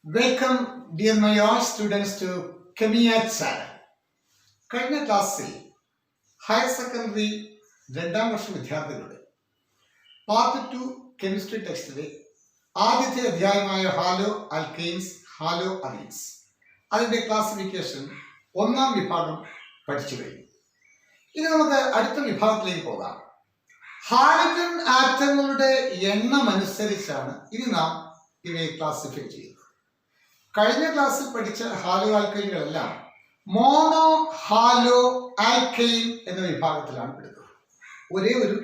Welcome, dear my all students, to Kemiya channel. കഴിഞ്ഞ ക്ലാസ്സിൽ higher secondary രണ്ടാം വർഷ വിദ്യാർത്ഥികളുടെ പാർട്ട് 2 കെമിസ്ട്രി ടെക്സ്റ്റിലെ ആദ്യത്തെ അധ്യായമായ ഹാലോ ആൽക്കെയിൻസ് ഹാലോ അമീൻസ് അതിൻ്റെ ക്ലാസിഫിക്കേഷൻ ഒന്നാം വിഭാഗം പഠിച്ചു കഴിഞ്ഞു. ഇനി നമുക്ക് അടുത്ത വിഭാഗത്തിലേക്ക് പോകാം. ഹാലജൻ ആറ്റങ്ങളുടെ എണ്ണം അനുസരിച്ചാണ് ഇനി നാം ഇവയെ ക്ലാസിഫൈ ചെയ്യുന്നത്. കഴിഞ്ഞ ക്ലാസ്സിൽ പഠിച്ച ഹാലോ ആൽക്കൈനുകളെല്ലാം മോണോ ഹാലോ ആൽക്കൈൻ എന്ന വിഭാഗത്തിലാണ് പെടുന്നത്. ഒരേ ഒരു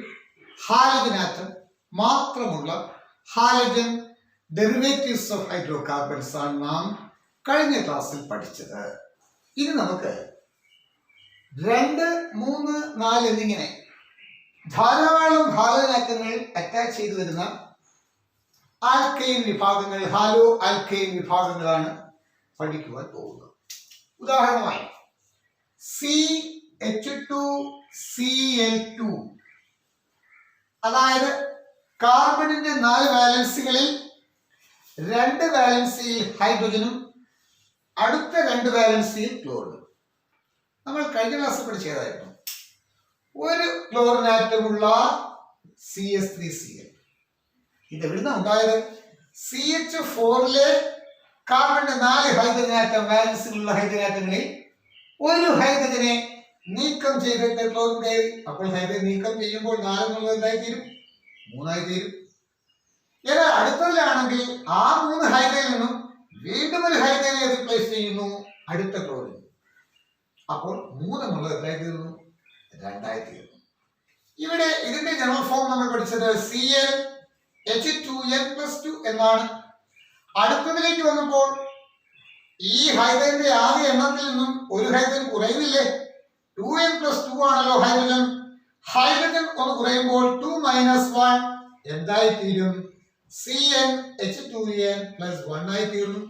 ഹാലജൻ ആറ്റം മാത്രമുള്ള ഹാലജൻ ഡെറിവേറ്റീവ്സ് ഓഫ് ഹൈഡ്രോകാർബൺസ് ആണ് നാം കഴിഞ്ഞ ക്ലാസ്സിൽ പഠിച്ചത്. ഇനി നമുക്ക് 2, 3, 4 എന്നിങ്ങനെ ധാരാളം ഹാലജൻ ആറ്റങ്ങൾ അറ്റാച്ച് ചെയ്തു വരുന്ന ആൽക്കൈൻ വിഭാഗങ്ങൾ, ഹാലോ ആൽക്കൈൻ വിഭാഗങ്ങളാണ് പഠിക്കുവാൻ പോകുന്നത്. ഉദാഹരണമായി CH2Cl2, അതായത് കാർബണിന്റെ 4 വാലൻസികളിൽ 2 വാലൻസിയിൽ ഹൈഡ്രജനും അടുത്ത 2 വാലൻസിയിൽ ക്ലോറിനും. നമ്മൾ കഴിഞ്ഞ ക്ലാസ്സിൽ പഠിച്ചതായിരുന്നു. ഒരു ക്ലോറിൻ ആറ്റമുള്ള CH3Cl. ഇത് എവിടുന്ന ഉണ്ടായത്? CH4ലെ കാർബണിന്റെ 4 ഹൈഡ്രജൻ ആറ്റം വാലൻസിലുള്ള ഹൈഡ്രജൻ ആറ്റങ്ങളിൽ ഒരു ഹൈഡ്രജനെ നീക്കം ചെയ്തിട്ട് ക്ലോറിൻ കയറി. അപ്പോൾ ഹൈഡ്രജൻ നീക്കം ചെയ്യുമ്പോൾ 4 എന്നുള്ളത് എന്തായി തീരും? 3 ആയി തീരും. എന്നാൽ അടുത്തതിലാണെങ്കിൽ ആ 3 ഹൈഡ്രജനിൽ നിന്നും വീണ്ടും ഒരു ഹൈഡ്രജനെ റീപ്ലേസ് ചെയ്യുന്നു അടുത്ത ക്ലോറിൻ. അപ്പോൾ 3 എന്നുള്ളത് എന്തായി തീർന്നു? 2 ആയി തീർന്നു. ഇവിടെ ഇതിന്റെ ജനറൽ ഫോം നമ്മൾ പഠിച്ചത് ClH2n+2 എന്നാണ്. അടുത്തതിലേക്ക് വന്നപ്പോൾ ഈ ഹൈഡ്രജന്റെ ആദ്യ എണ്ണത്തിൽ നിന്നും ഒരു ഹൈഡ്രജൻ കുറയുന്നില്ലേ? 2n+2 ആണല്ലോ ഹൈഡ്രജൻ. ഹൈഡ്രജൻ ഒന്ന് കുറയുമ്പോൾ 2 - 1 എന്തായി തീരും? CnH2n+1 ആയി തീർന്നു.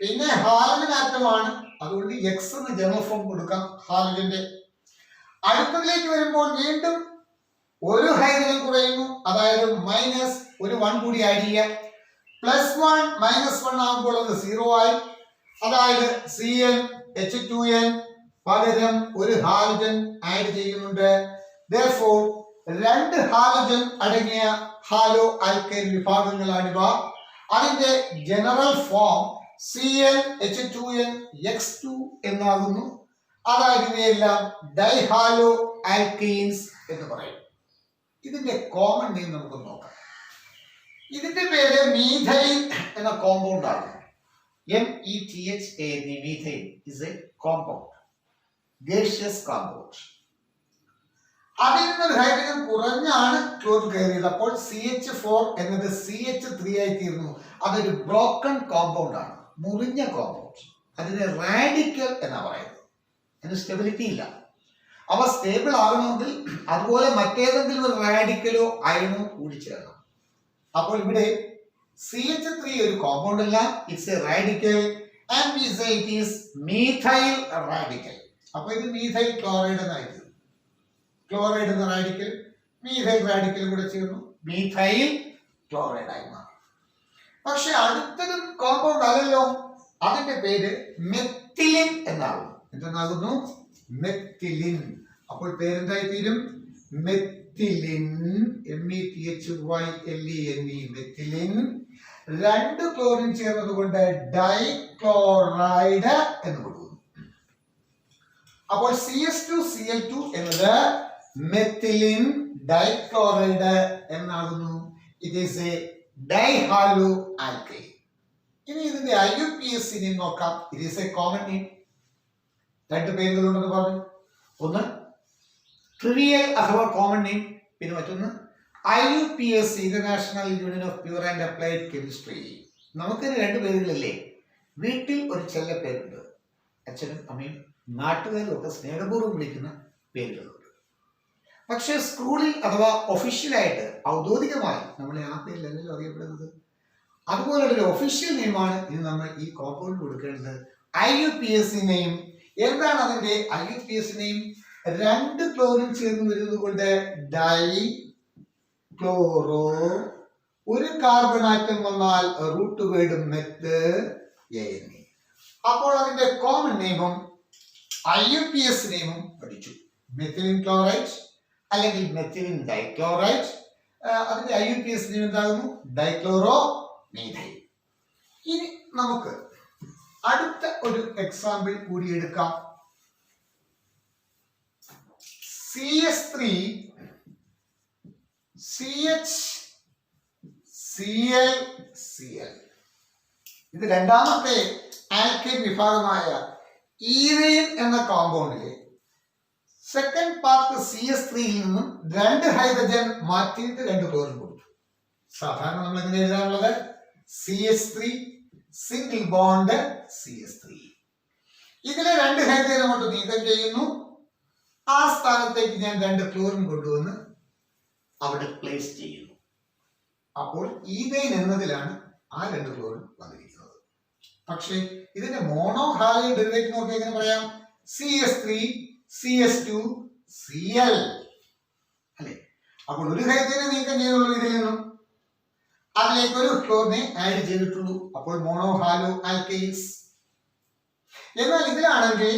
പിന്നെ ഹാലജൻ ആറ്റമാണ്, അതുകൊണ്ട് X എന്ന് ജനറൽ ഫോം കൊടുക്കാം ഹാലജന്റെ. അടുത്തതിലേക്ക് വരുമ്പോൾ വീണ്ടും ഒരു ഹൈഡ്രജൻ കുറയുന്നു, അതായത് മൈനസ് ഒരു 1 കൂടി ആഡ് ചെയ്യാം. +1 - 1 ആകുമ്പോൾ അത് 0 ആയി. അതായത് CnH2n പകരം ഒരു ഹാലജൻ ആഡ് ചെയ്യുന്നുണ്ട്. Therefore 2 ഹാലജൻ അടങ്ങിയ ഹാലോ ആൽക്കൈൻ വിഭാഗങ്ങളാണിവ. അതിന്റെ ജനറൽ ഫോം CnH2nX2 എന്നാകുന്നു. അതായത് ഇവയെല്ലാം ഡൈഹാലോ ആൽക്കൈൻസ് എന്ന് പറയും. ഇതിന്റെ കോമൺ നെയിം നമുക്ക് നോക്കാം. ഇതിന്റെ പേര് മീഥൈൻ എന്ന കോമ്പൗണ്ട് ആണ്. METHANE, methane is a compound, gaseous compound. അതിൽ നിന്നൊരു ഹൈഡ്രജൻ കുറഞ്ഞാണ് ക്ലോറിൻ കയറിയത്. അപ്പോൾ CH4 എന്നത് CH3 ആയി തീർന്നു. അതൊരു ബ്രോക്കൺ കോമ്പൗണ്ട് ആണ്, മുറിഞ്ഞ കോമ്പൗണ്ട്. അതിന് റാഡിക്കൽ എന്നാ പറയുന്നത്. അതിന് സ്റ്റെബിലിറ്റി ഇല്ല. അവ സ്റ്റേബിൾ ആകണമെങ്കിൽ അതുപോലെ മറ്റേതെങ്കിലും ഒരു റാഡിക്കലോ അയണോ കൂടി ചേരണം. അപ്പോൾ ഇവിടെ CH3 ഒരു കോമ്പൗണ്ട് അല്ല, it's A radical and we say it is methyl radical. അപ്പോൾ ഇത് മീഥൈൽ ക്ലോറൈഡ് എന്നായി തീർന്നു. ക്ലോറൈഡ് എന്ന റാഡിക്കൽ മീഥൈൽ റാഡിക്കൽ കൂടെ ചേർന്നു മീഥൈൽ ക്ലോറൈഡ് ആയി മാറി. പക്ഷെ അടുത്തതും കോമ്പൗണ്ട് അല്ലല്ലോ. അതിന്റെ പേര് മെത്തിലിൻ എന്നാകുന്നു. എന്തെന്നാകുന്നു? മെത്തിലിൻ. അപ്പോൾ പേരെന്തായി തീരും? മെത്തിലിൻ. METHYLENE, methylene. 2 ക്ലോറിൻ ചേർന്നത് കൊണ്ട് ഡൈക്ലോറൈഡ് എന്ന് കൊടുക്കുന്നു. അപ്പോൾ CH2Cl2 എന്നത് മെത്തിലിൻ ഡൈക്ലോറൈഡ് എന്നാകുന്നു. It is A dihalo alkyne. ഇനി ഇതിന്റെ IUPAC നെയിം നോക്കാം. It is A common name. 2 പേരുകളുണ്ടെന്ന് പറഞ്ഞു. ഒന്ന് ട്രിവിയൽ അഥവാ കോമൺ നെയിം, പിന്നെ മറ്റൊന്ന് IUPAC, international union of pure and applied chemistry. നമുക്കിത് 2 പേരുകളില്ലേ? വീട്ടിൽ ഒരു ചെല്ല പേരുണ്ട്, അച്ഛനും അമ്മയും നാട്ടുകാരും ഒക്കെ സ്നേഹപൂർവ്വം വിളിക്കുന്ന പേരുകളുണ്ട്. പക്ഷെ സ്കൂളിൽ അഥവാ ഒഫീഷ്യലായിട്ട് ഔദ്യോഗികമായി നമ്മളെ ആ പേരിലല്ലല്ലോ അറിയപ്പെടുന്നത്. അതുപോലുള്ളൊരു ഒഫീഷ്യൽ നെയിമാണ് ഇനി നമ്മൾ ഈ കോമ്പൗണ്ട് കൊടുക്കേണ്ടത്. IUPAC name. എന്താണ് അതിന്റെ IUPAC നെയിം? 2 ക്ലോറിൻ ചേർന്ന് വരുന്നത് കൊണ്ട് ഡൈ ക്ലോറോ, ഒരു കാർബൺ ആറ്റം വന്നാൽ റൂട്ട് വേർഡ് മെത്ത്, ANA. അപ്പോൾ അതിന്റെ കോമൺ നെയിമും IUPAC നെയിമും പഠിച്ചു. മെത്തിലിൻ ക്ലോറൈഡ് അല്ലെങ്കിൽ മെത്തിലിൻ ഡൈക്ലോറൈഡ്. അതിന്റെ IUPAC നെയിം എന്താകുന്നു? Dichloro methyl. ഇനി നമുക്ക് അടുത്ത ഒരു എക്സാമ്പിൾ കൂടി എടുക്കാം. CH3 CHCl. ഇത് രണ്ടാമത്തെ ആൽക്കൈൽ വിഭാഗമായ ഈഥൈൻ എന്ന കോമ്പൗണ്ടിലെ സെക്കൻഡ് പാർട്ട് CH3 നിന്നും 2 ഹൈഡ്രജൻ മാറ്റിയിട്ട് 2 ക്ലോറിൻ കൊടുത്തു. സാധാരണ നമ്മൾ എങ്ങനെ എഴുതാനുള്ളത്? CH3 single bond CH3. ഇതിലെ 2 ഹൈഡ്രജൻ അങ്ങോട്ട് നീക്കം ചെയ്യുന്നു. ആ സ്ഥാനത്തേക്ക് ഞാൻ 2 ക്ലോറിൻ കൊണ്ടുവന്ന് അവിടെ പ്ലേസ് ചെയ്യുന്നു. അപ്പോൾ ഈഥൈൻ എന്നതിലാണ് ആ 2 ക്ലോറിൻ വന്നിരിക്കുന്നത്. പക്ഷേ ഇതിന്റെ മോണോ ഹാലൈഡ് ഡെറിവേറ്റീവ് നോക്കി എങ്ങനെ പറയാം? CH3 CH2 Cl അല്ലെ? അപ്പോൾ ഒരു ഹൈഡ്രജനെ നീക്കം ചെയ്തുള്ളൂ ഇതിൽ നിന്നും, അതിലേക്ക് ഒരു ക്ലോറിനെ ആഡ് ചെയ്തിട്ടുള്ളൂ. അപ്പോൾ മോണോ ഹാലോ ആൽക്കൈൽസ്. എന്നാൽ ഇതിലാണെങ്കിൽ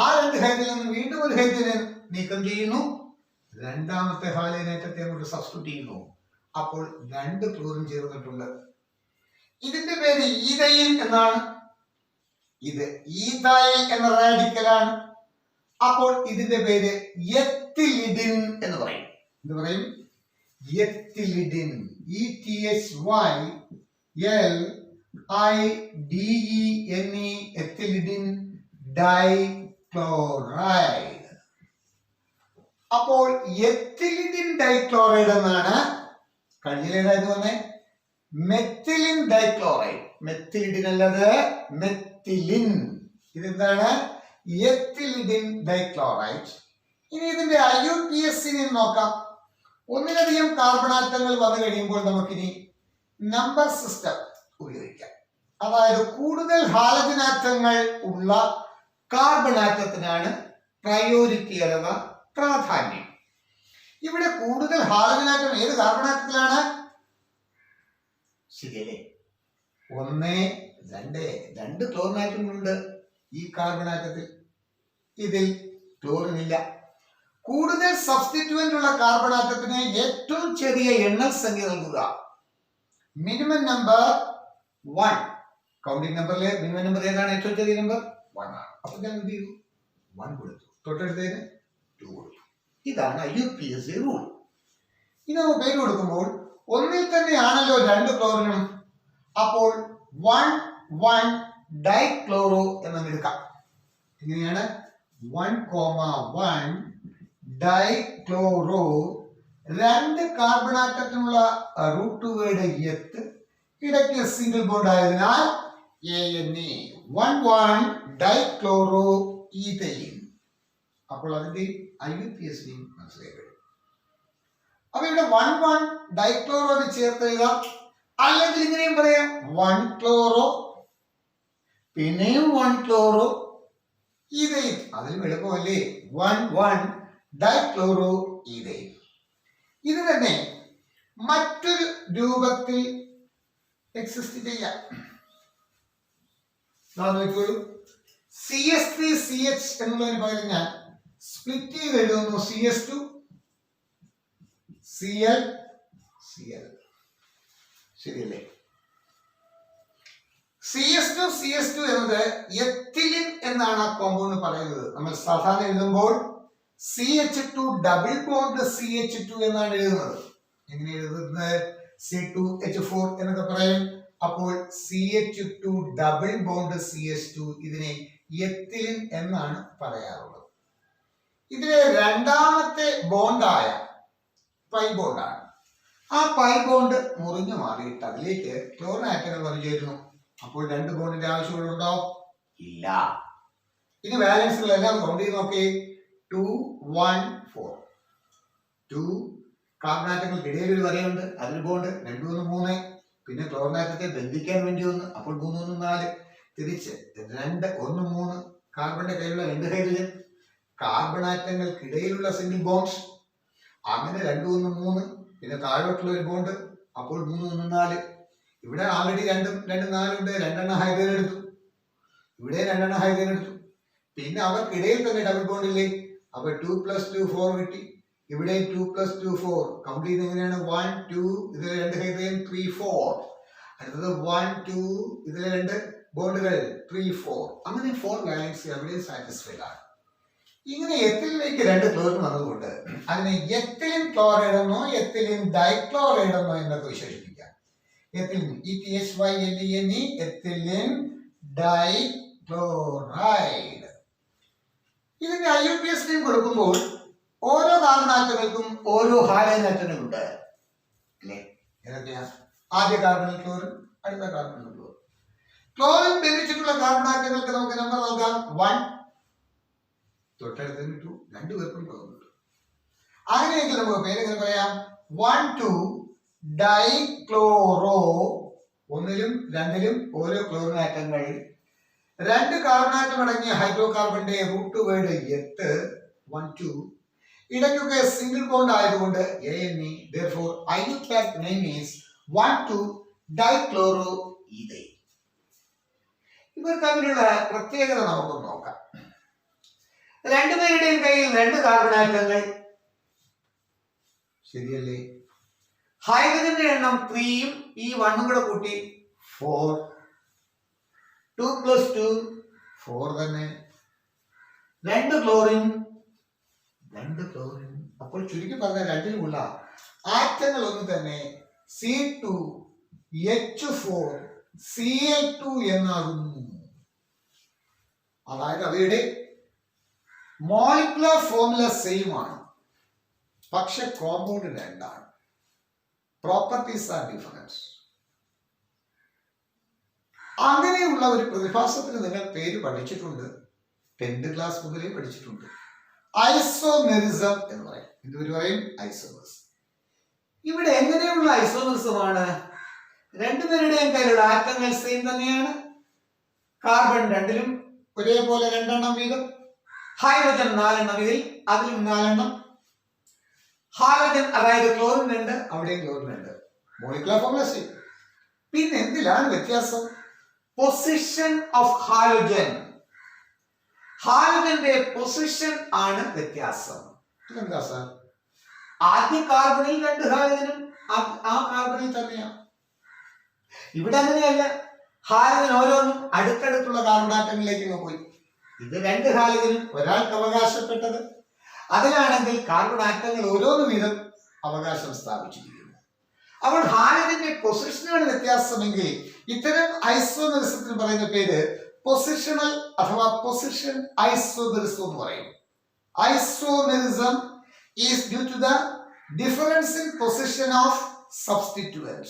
ആ 2 ഹൈഡ്രജനിൽ നിന്ന് വീണ്ടും ഒരു ഹൈഡ്രജനെ നീക്കം ചെയ്യുന്നു, രണ്ടാമത്തെ ഹാലൈനേറ്റത്തെ അങ്ങോട്ട് സബ്സ്റ്റിറ്റ്യൂട്ട് ചെയ്യുന്നു. അപ്പോൾ 2 ക്ലോറിൻ ചേർന്നിട്ടുണ്ട്. ഇതിന്റെ പേര് ഈഥൈൻ എന്നാണ്. ഇത് ഈഥൈൽ എന്ന റാഡിക്കലാണ്. അപ്പോൾ ഇതിന്റെ പേര് എത്തിലിഡിൻ എന്ന് പറയും. എന്ത് പറയും? എത്തിലിഡിൻ. ETHYLIDENE ethylidene dichloride. അപ്പോൾ എത്തിലിഡിൻ ഡൈക്ലോറൈഡ് എന്നാണ്. കഴിഞ്ഞിലേതായത് വന്നേ മെത്തിലിൻ ഡൈക്ലോറൈഡ്. മെത്തിലിഡിൻ അല്ലാതെ മെത്തിലിൻ. ഇതെന്താണ്? എത്തിലിഡിൻ ഡൈക്ലോറൈഡ്. ഇനി ഇതിന്റെ IUPAC നോക്കാം. ഒന്നിലധികം കാർബണാറ്റങ്ങൾ വന്നു കഴിയുമ്പോൾ നമുക്കിനി നമ്പർ സിസ്റ്റം ഉപയോഗിക്കാം. അതായത് കൂടുതൽ ഹാലജനാറ്റങ്ങൾ ഉള്ള കാർബണാറ്റത്തിനാണ് പ്രയോറിറ്റി അഥവാ പ്രാധാന്യം. ഇവിടെ കൂടുതൽ ഹാലജനാറ്റം ഏത് കാർബണാറ്റത്തിലാണ്? ശരിയല്ലേ? 1, 2 ക്ലോറിൻ ആറ്റങ്ങളുണ്ട് ഈ കാർബണാറ്റത്തിൽ. ഇതിൽ ക്ലോറിൻ ഇല്ല. കൂടുതൽ സബ്സ്റ്റിറ്റ്യൂവന്റ് ഉള്ള കാർബണാറ്റത്തിന് ഏറ്റവും ചെറിയ എണ്ണൽ സംഖ്യ നൽകുക. Minimum number 1. കൗണ്ടിങ് നമ്പറിലെ മിനിമം നമ്പർ ഏതാണ്? ഏറ്റവും ചെറിയ നമ്പർ 1 ആണ്. അപ്പൊ ഞാൻ എന്ത് ചെയ്തു? 1 കൊടുത്തു. തൊട്ടടുത്തതിന് 2 കൊടുത്തു. ഇതാണ് IUPAC റൂൾ. ഇനി നമുക്ക് പേര് കൊടുക്കുമ്പോൾ ഒന്നിൽ തന്നെയാണല്ലോ 2 ക്ലോറിനും. അപ്പോൾ 1,1 ഡൈക്ലോറോ എന്ന് എടുക്കാം. എങ്ങനെയാണ്? 1,1 ഡൈക്ലോറോ. 2 കാർബണാറ്റത്തിനുള്ള റൂട്ട് വേർഡ് എത്ത്, ഇടയ്ക്ക് സിംഗിൾ ബോണ്ട് ആയതിനാൽ ANA 1,1 ഡൈക്ലോറോ ഈഥൈൻ. അപ്പോൾ അതിന്റെ IUPAC മനസ്സിലായി. അപ്പൊ ഇവിടെ 1,1 ഡൈക്ലോറോ ചേർത്ത് എഴുതാം. അല്ലെങ്കിൽ ഇങ്ങനെയും പറയാം 1 ക്ലോറോ പിന്നെയും 1 ക്ലോറോ ഈഥൈൻ. അതിലും എളുപ്പമല്ലേ? 1,1 ഡൈക്ലോറോ ഈഥൈൻ. ഇത് തന്നെ മറ്റൊരു രൂപത്തിൽ എക്സിസ്റ്റ് ചെയ്യാം. നോക്കിക്കോളൂ. CH3 CH എന്നുള്ളതിന് പകരം ഞാൻ സ്പ്ലിറ്റ് ചെയ്ത് എഴുതുന്നു. CH2 Cl Cl. ശരിയല്ലേ? CH2 എന്നത് എത്തിലിൻ എന്നാണ് ആ കോമ്പൗണ്ട് പറയുന്നത്. നമ്മൾ സാധാരണ എഴുതുമ്പോൾ CH2 ഡബിൾ ബോണ്ട് CH2 എന്നാണ് എഴുതുന്നത്. എങ്ങനെ എഴുതുന്നത്? C2H4 എന്നൊക്കെ പറയും. അപ്പോൾ CH2 ഡബിൾ ബോണ്ട് CH2 ഇതിനെ എത്തിലിൻ എന്നാണ് പറയാറുള്ളത്. ഇതിലെ രണ്ടാമത്തെ ബോണ്ടായ പൈ ബോണ്ടാണ്. ആ പൈ ബോണ്ട് മുറിഞ്ഞു മാറിയിട്ട് അതിലേക്ക് ക്ലോറിൻ ആറ്റങ്ങൾ വന്നു ചേരുന്നു. അപ്പോൾ 2 ബോണ്ടിന്റെ ആവശ്യമുണ്ടോ? ഇല്ല. ഇനി ബാലൻസുകളെല്ലാം കൗണ്ട് ചെയ്ത് നോക്കി. 2, 1, 4. 2 കാർബൺ ആറ്റങ്ങൾക്കിടയിൽ ഒരു വരയുണ്ട്, അതിൽ ബോണ്ട്. 2, 1, 3. പിന്നെ ക്ലോറിൻ ആറ്റത്തെ ബന്ധിക്കാൻ വേണ്ടി 1. അപ്പോൾ 3, 1, 4. തിരിച്ച് 2, 1, 3. കാർബണിന്റെ കയ്യിലുള്ള 2 ഹൈഡ്രജൻ. കാർബൺ ആറ്റങ്ങൾക്കിടയിലുള്ള സിംഗിൾ ബോണ്ട്. അങ്ങനെ 2, 1, 3. പിന്നെ താഴോട്ടുള്ള ഒരു ബോണ്ട്. അപ്പോൾ 3, 1, 4. ഇവിടെ ആൾറെഡി രണ്ടും നാലുണ്ട്, രണ്ടെണ്ണം ഹൈഡ്രജൻ എടുത്തു, ഇവിടെ രണ്ടെണ്ണം ഹൈഡ്രജൻ എടുത്തു. പിന്നെ അവർക്കിടയിൽ തന്നെ ഡബിൾ ബോണ്ട് ഇല്ലേ, അപ്പൊ 2 + 2 4 കിട്ടി. ഇവിടെ 2 + 2 4 കൗണ്ട് ചെയ്യുന്നത് എങ്ങനെയാണ്? 1 2 ഇതിൽ 2 ഹൈഡ്രജൻ 3 4. അടുത്തത് 1 2 ഇതിൽ 2 ബോണ്ടുകൾ 3 4. അങ്ങനെ 4 വാലൻസി അവിടെ സാറ്റിസ്ഫൈഡ് ആണ്. ഇങ്ങനെ എത്തിലിലേക്ക് 2 ക്ലോറിൻ വന്നതുകൊണ്ട് അതിനെ എത്തിലിൻ ക്ലോറൈഡ് എന്നോ എത്തിലിൻ ഡൈക്ലോറൈഡ് എന്നോ എന്നൊക്കെ വിശേഷിപ്പിക്കാം. Ethylene ETHYLENE ethylene dichloride. ഇതിന്റെ IUPAC നെയിം കൊടുക്കുമ്പോൾ ഓരോ കാർബൺ ആറ്റങ്ങൾക്കും ഓരോ ഹാലജൻ ആറ്റങ്ങളുണ്ട് അല്ലേ? ഏതൊക്കെയാ? ആദ്യ കാർബണിൽ ക്ലോറിൻ, അടുത്ത കാർബണിൽ ക്ലോറിൻ. ക്ലോറിൻ ബന്ധിച്ചിട്ടുള്ള കാർബൺ ആറ്റങ്ങൾക്ക് നമുക്ക് നമ്പർ നൽകാം 1. തൊട്ടടുത്ത് 2, 2 പേർക്കും ക്ലോറിൻ കിട്ടും. അങ്ങനെയെങ്കിൽ നമുക്ക് പേരെങ്ങനെ പറയാം? 1 2 ഡൈക്ലോറോ. ഒന്നിലും രണ്ടിലും ഓരോ ക്ലോറിൻ ആറ്റങ്ങൾ. 2 കാർബൺ ആറ്റം അടങ്ങിയ ഹൈഡ്രോകാർബണിന്റെ റൂട്ട് വേർഡ് എത്ത് 1 2. ഇടയ്ക്കൊക്കെ സിംഗിൾ ബോണ്ട് ആയതുകൊണ്ട് ANE. therefore IUPAC name is 1 2 ഡൈക്ലോറോഈഥൈൻ. ഇവർ തമ്മിലുള്ള പ്രത്യേകത നമുക്ക് നോക്കാം. രണ്ടുപേരുടെയും കയ്യിൽ 2 കാർബൺ ആറ്റങ്ങൾ, ശരിയല്ലേ? ഹൈഡ്രജന്റെ എണ്ണം 3ഉം ഈ 1ഉം കൂടെ കൂട്ടി 4. 2 + 2 4 തന്നെ. 2 ക്ലോറിൻ. അപ്പോൾ ചുരുക്കി പറഞ്ഞ രണ്ടിലുമുള്ള ആറ്റങ്ങൾ ഒന്ന് തന്നെ C2H4 Cl2 എന്നാകുന്നു. അതായത് അവയുടെ മോളിക്കുലർ ഫോർമുല സെയിം ആണ്, പക്ഷെ കോമ്പൗണ്ട് 2 ആണ്. Properties are difference. അങ്ങനെയുള്ള ഒരു പ്രതിഭാസത്തിന് നിങ്ങൾ പേര് പഠിച്ചിട്ടുണ്ട്, 10th ക്ലാസ് മുതലേ പഠിച്ചിട്ടുണ്ട്. ഐസോമെറിസം എന്ന് പറയും. എന്തൊരു പറയും? ഐസോമെറിസം. ഇവിടെ എങ്ങനെയുള്ള ഐസോമെറിസമാണ്? രണ്ടുപേരുടെയും കയ്യിലുള്ള ആറ്റങ്ങൾ സെയിം തന്നെയാണ്. കാർബൺ 2ലും ഒരേപോലെ 2 എണ്ണം വീതം, ഹൈഡ്രജൻ 4 എണ്ണം ഇതിൽ, അതിലും 4 എണ്ണം. ഹാലജൻ അതായത് ക്ലോറിൻ 2, അവിടെയും ക്ലോറിൻ 2. Molecular formula same. പിന്നെ എന്തിലാണ് വ്യത്യാസം? Position of halogen. ഹാലജന്റെ പൊസിഷൻ ആണ് വ്യത്യാസം. എന്താ സാർ? ആദ്യ കാർബണിൽ 2 ഹാലജനും ആ കാർബണിൽ തന്നെയാണ്. ഇവിടെ അങ്ങനെയല്ല. ഹാലജൻ ഓരോന്നും അടുത്തടുത്തുള്ള കാർബൺ ആറ്റങ്ങളിലേക്ക് പോയി. ഇത് 2 ഹാലജനും ഒരാൾക്ക് അവകാശപ്പെട്ടത്. അതിലാണെങ്കിൽ കാർബൺ ആറ്റങ്ങൾ ഓരോന്ന് വീതം അവകാശം സ്ഥാപിച്ചിരിക്കുന്നു. അപ്പോൾ ഹാലജന്റെ പൊസിഷനാണ് വ്യത്യാസമെങ്കിൽ ഇത്തരം ഐസോമെറിസത്തിന് പറയുന്ന പേര് പൊസിഷണൽ അഥവാ പൊസിഷൻ ഐസോമെറിസം എന്ന് പറയും. Isomerism is due to the difference in position of substituent.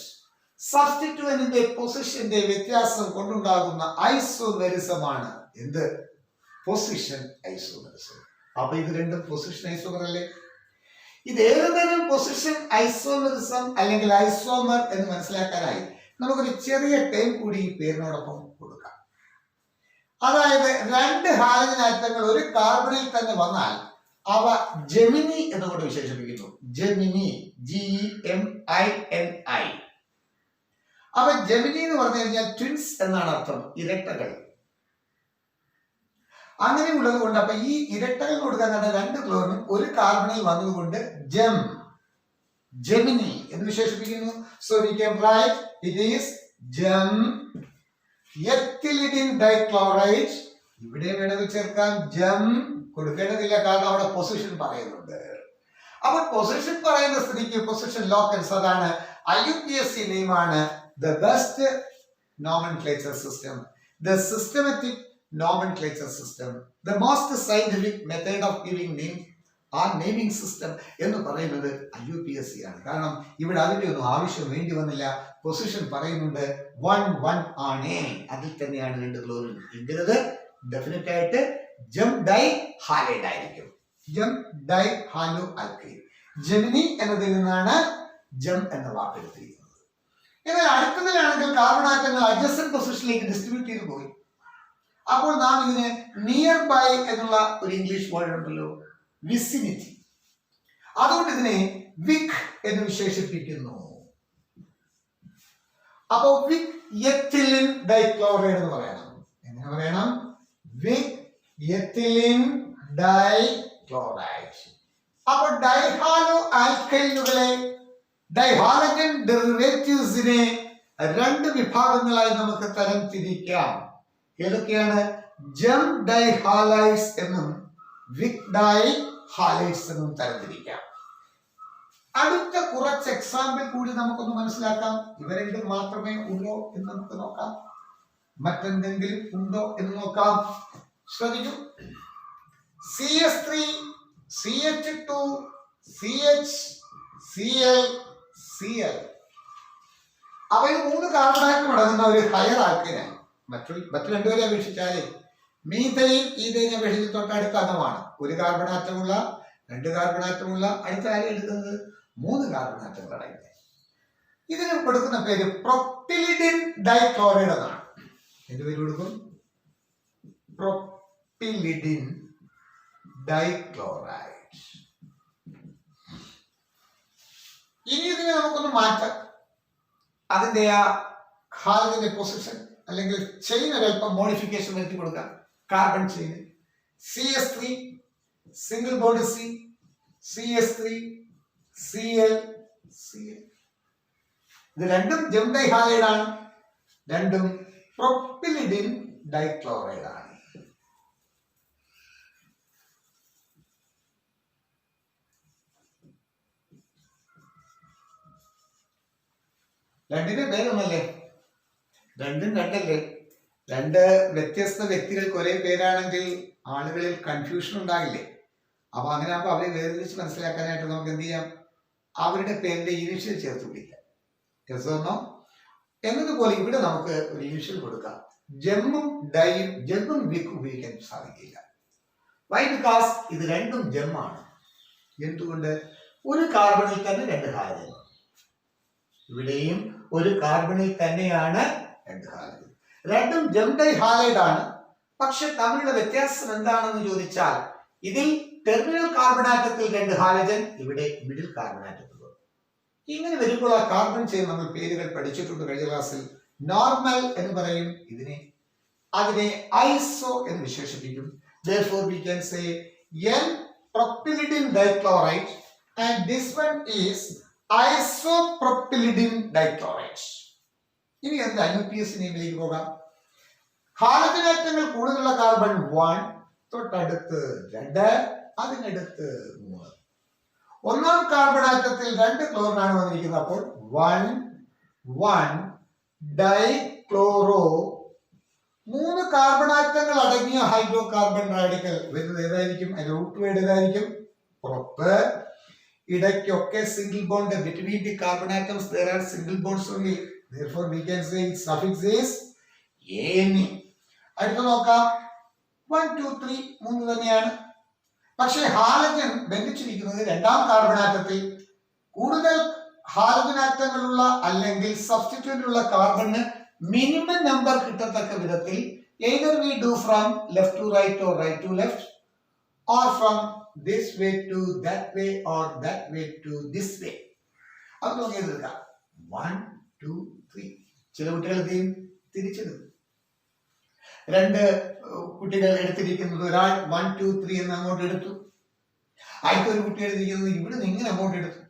സബ്സ്റ്റിറ്റ്യൂവന്റിന്റെ പൊസിഷന്റെ വ്യത്യാസം കൊണ്ടുണ്ടാകുന്ന ഐസോമെറിസമാണ് എന്ത്? Position isomerism. അപ്പൊ ഇത് രണ്ടും പൊസിഷൻ ഐസോമർ അല്ലേ? ഇത് ഏതുതരം പൊസിഷൻ ഐസോമെറിസം അല്ലെങ്കിൽ ഐസോമർ എന്ന് മനസ്സിലാക്കാനായി നമുക്കൊരു ചെറിയ ടൈം കൂടി ഈ പേരിനോടൊപ്പം കൊടുക്കാം. അതായത് 2 ഹാലജൻ ആറ്റങ്ങൾ ഒരു കാർബണിൽ തന്നെ വന്നാൽ അവ ജെമിനി എന്നുകൊണ്ട് വിശേഷിപ്പിക്കുന്നു. Gemini, GEMINI. അവ ജെമിനി എന്ന് പറഞ്ഞു കഴിഞ്ഞാൽ ട്വിൻസ് എന്നാണ് അർത്ഥം, ഇരട്ടകൾ. അങ്ങനെ ഉള്ളത് കൊണ്ട് അപ്പൊ ഈ ഇരട്ടകൾ കൊടുക്കാൻ 2 ക്ലോറിനും ഒരു കാർബണിൽ വന്നതുകൊണ്ട് ജെമിനി എന്ന് വിശേഷിപ്പിക്കുന്നു. So we can write it is gem ethylene dichloride. ഇവിടെ വേണമെങ്കിൽ ചേർക്കാം ജം, കൊടുക്കേണ്ടതില്ല, കാരണം അവിടെ പൊസിഷൻ പറയുന്നുണ്ട്. അപ്പൊ പൊസിഷൻ പറയുന്ന സ്ഥിതിക്ക് പൊസിഷൻ ലോക്കൽസ്, അതാണ് IUPAC നെയിമാണ് the best nomenclature system, the systematic nomenclature system, the most scientific method of giving name or naming system എന്ന് പറയുന്നത് IUPAC ആണ്. കാരണം ഇവിടെ അതിന്റെ ഒന്നും ആവശ്യം വേണ്ടി വന്നില്ല. പൊസിഷൻ പറയുന്നുണ്ട് 1 1 ആണ്, അതിൽ തന്നെയാണ് 2 ക്ലോറിൻ. എങ്കിലത് ഡെഫിനറ്റ് ആയിട്ട് ജം ഡൈ ഹാലൈഡ് ആയിരിക്കും. ജം ഡൈ ഹാലോ ആൽക്കൈൽ. ജെമിനി എന്നതിൽ നിന്നാണ് ജം എന്ന വാക്ക് എടുത്തിരിക്കുന്നത്. എന്നാൽ അടുത്തതിലാണെങ്കിൽ കാർബൺ ആറ്റങ്ങൾ അഡ്ജസന്റ് പൊസിഷനിലേക്ക് ഡിസ്ട്രിബ്യൂട്ട് ചെയ്തു പോയി. അപ്പോൾ നാം ഇതിന് നിയർ ബൈ എന്നുള്ള ഒരു ഇംഗ്ലീഷ് വേർഡ് ഉണ്ടല്ലോ, വിസിനിറ്റി. അതുകൊണ്ട് ഇതിനെ വിക് എന്ന് വിശേഷിപ്പിക്കുന്നു. അപ്പൊ വിക് എത്തിലിൻ ഡൈക്ലോറൈഡ് എന്ന് പറയണം. എങ്ങനെ പറയണം? വിക് എത്തിലിൻ ഡൈക്ലോറൈഡ്. അപ്പൊ ഡൈഹാലോ ആൽക്കൈനുകളെ, ഡൈഹാലജൻ ഡെറിവേറ്റീവ്സിനെ രണ്ട് വിഭാഗങ്ങളായി നമുക്ക് തരം തിരിക്കാം. ഏതൊക്കെയാണ്? ജം ഡൈഹാലൈഡ്സ് എന്നും വിക് ഡൈഹാലൈഡ്സ് എന്നും തരംതിരിക്കാം. അടുത്ത കുറച്ച് എക്സാമ്പിൾ കൂടി നമുക്കൊന്ന് മനസ്സിലാക്കാം. ഇവ രണ്ടും മാത്രമേ ഉള്ളൂ എന്ന് നമുക്ക് നോക്കാം. മറ്റെന്തെങ്കിലും ഉണ്ടോ എന്ന് നോക്കാം. ശ്രദ്ധിക്കൂ. CS3, CH2, CH, Cl, Cl. അവയിൽ 3 കാർബൺ അടങ്ങുന്ന ഒരു ഹയർ ആൽക്കൈനാണ്. മറ്റു രണ്ടുപേരെ അപേക്ഷിച്ചാല് മീഥൈൻ ഈഥൈനെ അപേക്ഷിച്ച് തൊട്ടടുത്ത അംഗമാണ്. 1 കാർബൺ ആറ്റമുള്ള, 2 കാർബൺ ആറ്റമുള്ള, അടുത്ത ആരും എടുക്കുന്നത് 3 കാർബൺ ആറ്റങ്ങൾ അടങ്ങിയത്. ഇതിന് കൊടുക്കുന്ന പേര് പ്രൊപ്പിലിഡിൻ ഡൈക്ലോറൈഡ് എന്നാണ്. എന്ത് പേര് കൊടുക്കും? പ്രൊപ്പിലിഡിൻ ഡൈക്ലോറൈഡ്. ഇനി ഇതിനെ നമുക്കൊന്ന് മാറ്റാം. അതിന്റെ ആ ഹാലജന്റെ പൊസിഷൻ അല്ലെങ്കിൽ ചെയിൻ ഒരൽപ്പം മോഡിഫിക്കേഷൻ വരുത്തി കൊടുക്കാം. Carbon chain CS3 single bond C, CS3 Cl, Cl. ഇത് രണ്ടും ജം ഡൈഹാലൈഡ് ആണ്, രണ്ടും പ്രൊപ്പിലിഡിൻ ഡൈക്ലോറൈഡ് ആണ്. രണ്ടിന്റെ പേരൊന്നല്ലേ? രണ്ടും രണ്ടല്ലേ? 2 വ്യത്യസ്ത വ്യക്തികൾക്ക് ഒരേ പേരാണെങ്കിൽ ആളുകളിൽ കൺഫ്യൂഷൻ ഉണ്ടാകില്ലേ? അപ്പൊ അങ്ങനെ ആകുമ്പോൾ അവരെ വേർതിരിച്ച് മനസ്സിലാക്കാനായിട്ട് നമുക്ക് എന്ത് ചെയ്യാം? അവരുടെ പേരിന്റെ ഇനിഷ്യൽ ചേർത്ത് പിടിക്കാം. രസമെന്നോ എന്നതുപോലെ ഇവിടെ നമുക്ക് ഒരു ഇനിഷ്യൽ കൊടുക്കാം. ജമ്മും ഡൈയും, ജമ്മും വിക്ക് ഉപയോഗിക്കാൻ സാധിക്കില്ല. വൈ? ബിക്കോസ് ഇത് രണ്ടും ജമ്മാണ്. എന്തുകൊണ്ട്? ഒരു കാർബണിൽ തന്നെ 2 ഹാലജൻ. ഇവിടെയും ഒരു കാർബണിൽ തന്നെയാണ് 2 ഹാലജൻ. രണ്ടും ജം ഡൈഹാലൈഡ് ആണ്. പക്ഷെ തമ്മിലുള്ള വ്യത്യാസം എന്താണെന്ന് ചോദിച്ചാൽ, ഇതിൽ ടെർമിനൽ കാർബൺ ആറ്റത്തിൽ 2 ഹാലജൻ, ഇവിടെ മിഡിൽ കാർബൺ ആറ്റത്തിൽ. ഇങ്ങനെ വരുമ്പോൾ ആ കാർബൺ ചെയിൻ നമ്മൾ പേരുകൾ പഠിച്ചിട്ടുണ്ട് കഴിഞ്ഞ ക്ലാസ്സിൽ. നോർമൽ എന്ന് പറയും ഇതിനെ, അതിനെ ഐസോ എന്ന് വിശേഷിപ്പിക്കും. Therefore we can say N-propylidine dichloride and this one is isopropylidine dichloride. ഇനി എന്താ IUPAC നെയിമിലേക്ക് പോകാം. ഹാലജൻ ആറ്റങ്ങൾ കൂടുതലുള്ള കാർബൺ 1, തൊട്ടടുത്ത് 2, അതിനടുത്ത് 3. ഒന്നാം കാർബൺ ആറ്റത്തിൽ 2 ക്ലോറിനാണ് വന്നിരിക്കുന്നത്. അപ്പോൾ 1 ഡൈക്ലോറോ. 3 കാർബൺ ആറ്റങ്ങൾ അടങ്ങിയ ഹൈഡ്രോ കാർബൺ റാഡിക്കൽ വരുന്നത് ഏതായിരിക്കും? അതിന്റെ റൂട്ട് വേർഡ് ഏതായിരിക്കും? പ്രൊപ്പ്. ഇടയ്ക്കൊക്കെ single bond between the carbon atoms there are single bonds only. Therefore we can say its suffix is Ane. അടുത്ത നോക്കാം. 1 2 3 3 തന്നെയാണ്. പക്ഷേ ഹാലജൻ ബന്ധിച്ചിരിക്കുന്നത് 2ാം കാർബൺ ആറ്റത്തിൽ. കൂടുതൽ ഹാലജൻ ആറ്റങ്ങളുള്ള അല്ലെങ്കിൽ സബ്സ്റ്റിറ്റ്യൂന്റ് ഉള്ള കാർബണിന് മിനിമം നമ്പർ കിട്ടത്തക്ക വിധത്തിൽ either we do from left to right or right to left or from this way to that way or that way to this way. അത് നോക്കി എഴുതുക. 1 2 3. ചില കുട്ടികൾ തിരിച്ചെടുക്കും. 2 കുട്ടികൾ എടുത്തിരിക്കുന്നത് ഒരാൾ 1 2 3 എന്ന് അങ്ങോട്ട് എടുത്തു. ആദ്യത്തെ ഒരു കുട്ടി എഴുതിയിരിക്കുന്നത് ഇവിടെ നിന്ന് ഇങ്ങനെ അങ്ങോട്ട് എടുത്തു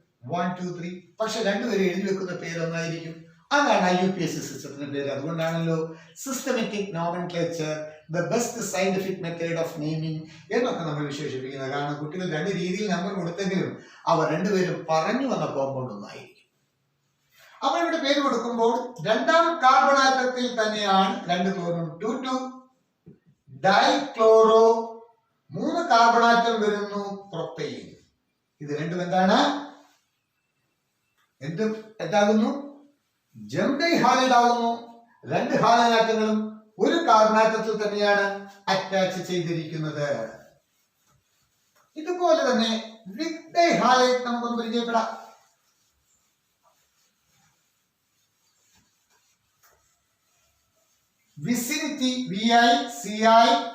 1 2 3. പക്ഷെ രണ്ടുപേരും എഴുതി വെക്കുന്ന പേര് ഒന്നായിരിക്കും. അതാണ് IUPAC സിസ്റ്റത്തിന്റെ പേര്. അതുകൊണ്ടാണല്ലോ systematic nomenclature, the best scientific method of naming എന്നൊക്കെ നമ്മൾ വിശേഷിപ്പിക്കുന്നത്. കാരണം കുട്ടികൾ 2 രീതിയിൽ നമ്പർ കൊടുത്തെങ്കിലും അവർ രണ്ടുപേരും പറഞ്ഞു വന്ന കോമ്പൗണ്ട് ഒന്നായിരിക്കും. അപ്പൊ ഇവിടെ പേര് കൊടുക്കുമ്പോൾ 2ാം കാർബൺ ആറ്റത്തിൽ തന്നെയാണ് 2 ക്ലോറിനും 2 2 ഡൈക്ലോറോ. 3 കാർബൺ ആറ്റം വരുന്നു പ്രൊപ്പൈൻ. ഇത് രണ്ടും എന്താണ്? എന്താകുന്നു? ജം ഡൈഹാലൈഡ് ആകുന്നു. 2 ഹാലജൻ ആറ്റങ്ങളും 1 കാർബൺ ആറ്റത്തിൽ തന്നെയാണ് അറ്റാച്ച് ചെയ്തിരിക്കുന്നത്. ഇതുപോലെ തന്നെ വിക് ഡൈഹാലൈഡ് നമുക്കൊന്ന് പരിചയപ്പെടാം. Vicinity VICINITY.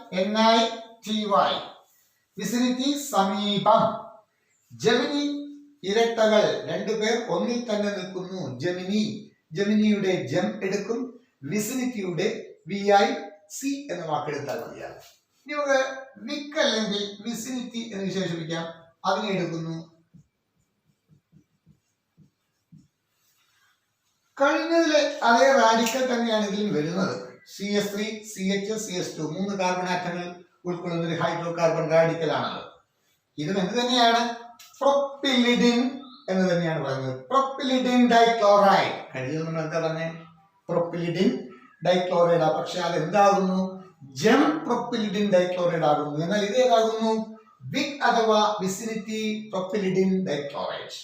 വിസിനിറ്റി സമീപം. ജെമിനി ഇരട്ടകൾ 2 പേർ ഒന്നിൽ തന്നെ നിൽക്കുന്നു. ജെമിനി ജെമിനിയുടെ ജെം എടുക്കും, വിസിനിറ്റിയുടെ VIC എന്ന വാക്കെടുത്താൽ മതിയാകും. ഇനി നമുക്ക് വിക്ക് അല്ലെങ്കിൽ വിസിനിറ്റി എന്ന് വിശേഷിപ്പിക്കാം. അതിനെ എടുക്കുന്നു. കഴിഞ്ഞതിലെ അതേ റാഡിക്കൽ തന്നെയാണ് ഇതിൽ വരുന്നത്. CS3, CH, CS2 3 കാർബൺ ആറ്റങ്ങൾ ഉൾക്കൊള്ളുന്ന ഒരു ഹൈഡ്രോ കാർബൺ റാഡിക്കൽ ആണല്ലോ. ഇതും എന്ത് തന്നെയാണ്? പ്രൊപ്പിലിഡിൻ എന്ന് തന്നെയാണ് പറയുന്നത്. പ്രൊപ്പിലിഡിൻ ഡൈക്ലോറൈഡ്. കഴിഞ്ഞ നമ്മൾ എന്താ പറഞ്ഞേ? പ്രൊപ്പിലിഡിൻ ഡൈക്ലോറൈഡ്. പക്ഷെ അത് എന്താകുന്നു? ജെം പ്രൊപ്പിലിഡിൻ ഡൈക്ലോറൈഡ് ആകുന്നു. എന്നാൽ ഇത് ഏതാകുന്നു? വിക് അഥവാ വിസിനിറ്റി പ്രൊപ്പിലിഡിൻ ഡൈക്ലോറൈഡ്.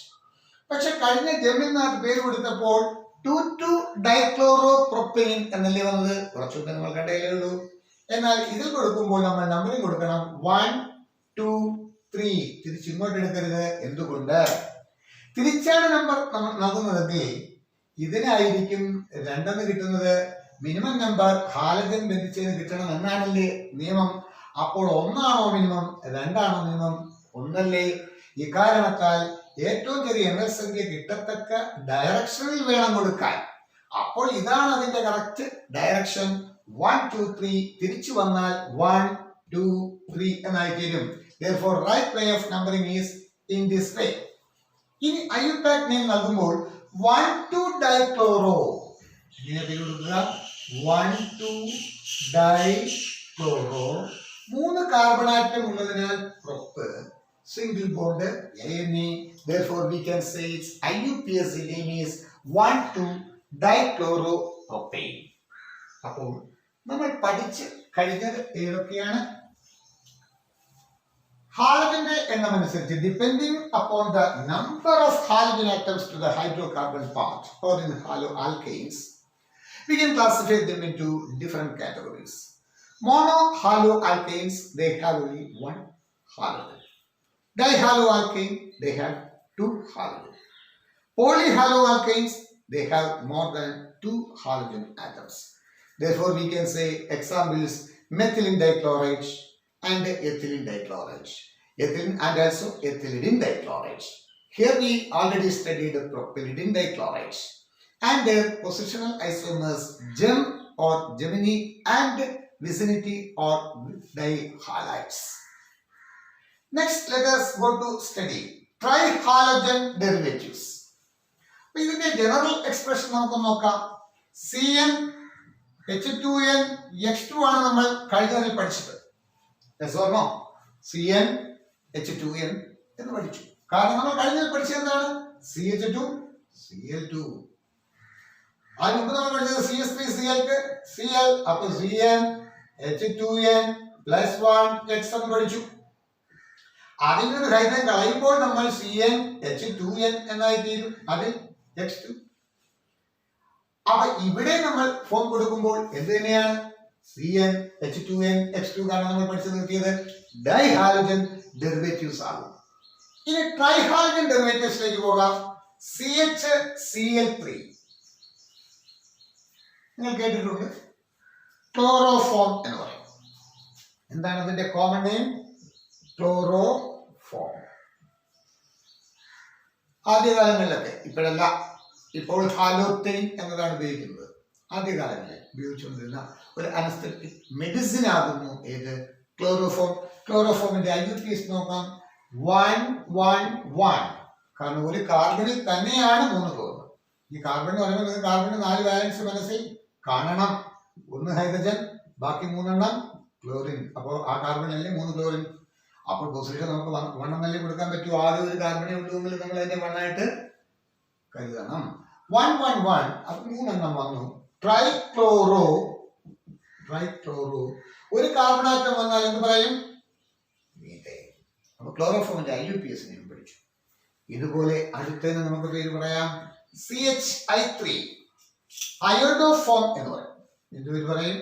പക്ഷെ കഴിഞ്ഞ ജെമ്മിന് പേര് കൊടുത്തപ്പോൾ 2,2 ഡൈക്ലോറോ പ്രൊപ്പൈൻ എന്നല്ലേ വന്നത്? കുറച്ചുകൂടെ നമ്മൾ കണ്ടേ ഉള്ളൂ. എന്നാൽ ഇതിൽ കൊടുക്കുമ്പോൾ നമ്മൾ നമ്പറിംഗ് കൊടുക്കണം. 1, 2, 3. തിരിച്ചിങ്ങോട്ട് എടുക്കരുത്. എന്തുകൊണ്ട്? തിരിച്ചാണ് നമ്പർ നമ്മൾ നൽകുന്നതെങ്കിൽ ഇതിനായിരിക്കും 2 കിട്ടുന്നത്. മിനിമം നമ്പർ ഹാലജൻ ബന്ധിച്ചതിന് കിട്ടണം എന്നാണല്ലേ നിയമം. അപ്പോൾ 1 ആണോ മിനിമം, 2 ആണോ മിനിമം? 1 അല്ലേ? ഇക്കാരണത്താൽ ഏറ്റവും ചെറിയ എണ്ണൽ സംഖ്യ കിട്ടത്തക്ക ഡയറക്ഷനിൽ വേണം കൊടുക്കാൻ. അപ്പോൾ ഇതാണ് അതിന്റെ കറക്റ്റ് ഡയറക്ഷൻ. 1, 2, 3. തിരിച്ചു വന്നാൽ 1, 2, 3 എന്നായി തീരും. Therefore, right way of numbering is in this way. ഇനി IUPAC നെയിം നൽകുമ്പോൾ 1, 2 ഡൈക്ലോറോ. ഇങ്ങനെ പേര് കൊടുക്കുക. 1, 2 ഡൈക്ലോറോ. 3 കാർബൺ ആറ്റം ഉള്ളതിനാൽ prop, single bond ANA. Therefore, we can say its IUPAC name is 1, 2 dichloro propyne. അപ്പോൾ നമ്മൾ പഠിച്ച് കഴിഞ്ഞത് ഏതൊക്കെയാണ്? ഹാലജന്റെ എണ്ണം അനുസരിച്ച് depending upon the number of halogen atoms to the hydrocarbon part or in haloalkanes, we can classify them into different categories. Monohaloalkanes, they have only 1 halogen. Dihaloalkane, they have 2 halogen. Polyhaloalkanes, they have more than 2 halogen atoms. Therefore, we can say examples: methylene dichloride and ethylene dichloride. Ethylene and also ethylene dichloride. Here we already studied the propylene dichloride and their positional isomers gem or gemini and vicinity or dihalides. Next, let us go to study trihalogen derivatives. ഇതിന്റെ general expression നമുക്ക് നോക്കാം. CnH2n H2 ആണ് നമ്മൾ കഴിഞ്ഞതിൽ പഠിച്ചത്. Yes or no? CnH2n എന്ന് പഠിച്ചു. കാരണം നമ്മൾ കഴിഞ്ഞതിൽ പഠിച്ചത് എന്താണ്? CH2 Cl2. അതിന് മുമ്പ് നമ്മൾ പഠിച്ചത് CS3 Cl. അപ്പൊ CnH2n +1 X എന്ന് പഠിച്ചു. അതിൽ നിന്ന് ഹൈഡ്രജൻ കളയുമ്പോൾ നമ്മൾ CnH2n എന്നായി തീരും. അതിൽ X2. അപ്പൊ ഇവിടെ നമ്മൾ ഫോം കൊടുക്കുമ്പോൾ എന്ത് തന്നെയാണ്? CnH2n X2. കാരണം നമ്മൾ പഠിച്ചു നിർത്തിയത് ഡൈഹാലോജൻ ഡെറിവേറ്റീവ്സ് ആകും. ഇനി ട്രൈഹാലോജൻ ഡെറിവേറ്റീവ്സിലേക്ക് പോകാം. CHCl3 നിങ്ങൾ കേട്ടിട്ടുണ്ട്. ക്ലോറോഫോം എന്ന് പറയും. എന്താണ് അതിന്റെ കോമൺ നെയിം? ക്ലോറോഫോം. ആദ്യകാലങ്ങളിലൊക്കെ, ഇപ്പോഴല്ല, ഇപ്പോൾ ഹാലോത്തെയിൻ എന്നതാണ് ഉപയോഗിക്കുന്നത്. ആദ്യകാലങ്ങളിൽ ഉപയോഗിച്ചുകൊണ്ടിരുന്ന ഒരു അനസ്തെറ്റിക് മെഡിസിൻ ആകുന്നു ഏത്? ക്ലോറോഫോം. ക്ലോറോഫോമിന്റെ IUPAC നോക്കാം. 1, 1, 1. കാരണം ഒരു കാർബണിൽ തന്നെയാണ് 3 ക്ലോറിൻ. ഈ കാർബൺ എന്ന് പറയുമ്പോൾ കാർബണിന് 4 വാലൻസ് മനസ്സിൽ കാണണം. 1 ഹൈഡ്രജൻ, ബാക്കി 3 എണ്ണം ക്ലോറിൻ. അപ്പോൾ ആ കാർബണിലല്ലേ 3 ക്ലോറിൻ. അപ്പോൾ പൊസിഷൻ നമുക്ക് 1 എന്നല്ലേ കൊടുക്കാൻ പറ്റൂ. ആദ്യം ഒരു കാർബണേ ഉള്ളൂവെങ്കിൽ നമ്മൾ അതിനെ 1 ആയിട്ട് കരുതണം. 1, 1, 1. അപ്പൊ 3 എണ്ണം വന്നു. ട്രൈക്ലോറോ. ഒരു കാർബൺ ആറ്റം വന്നാൽ എന്ത് പറയും? മീഥൈൻ. അപ്പൊ ക്ലോറോഫോമിന്റെ IUPAC നെയിം പഠിച്ചു. ഇതുപോലെ അടുത്തതിന് നമുക്ക് പേര് പറയാം. CHI3 അയോഡോഫോം എന്ന് പറയും. എന്ത് പേര് പറയും?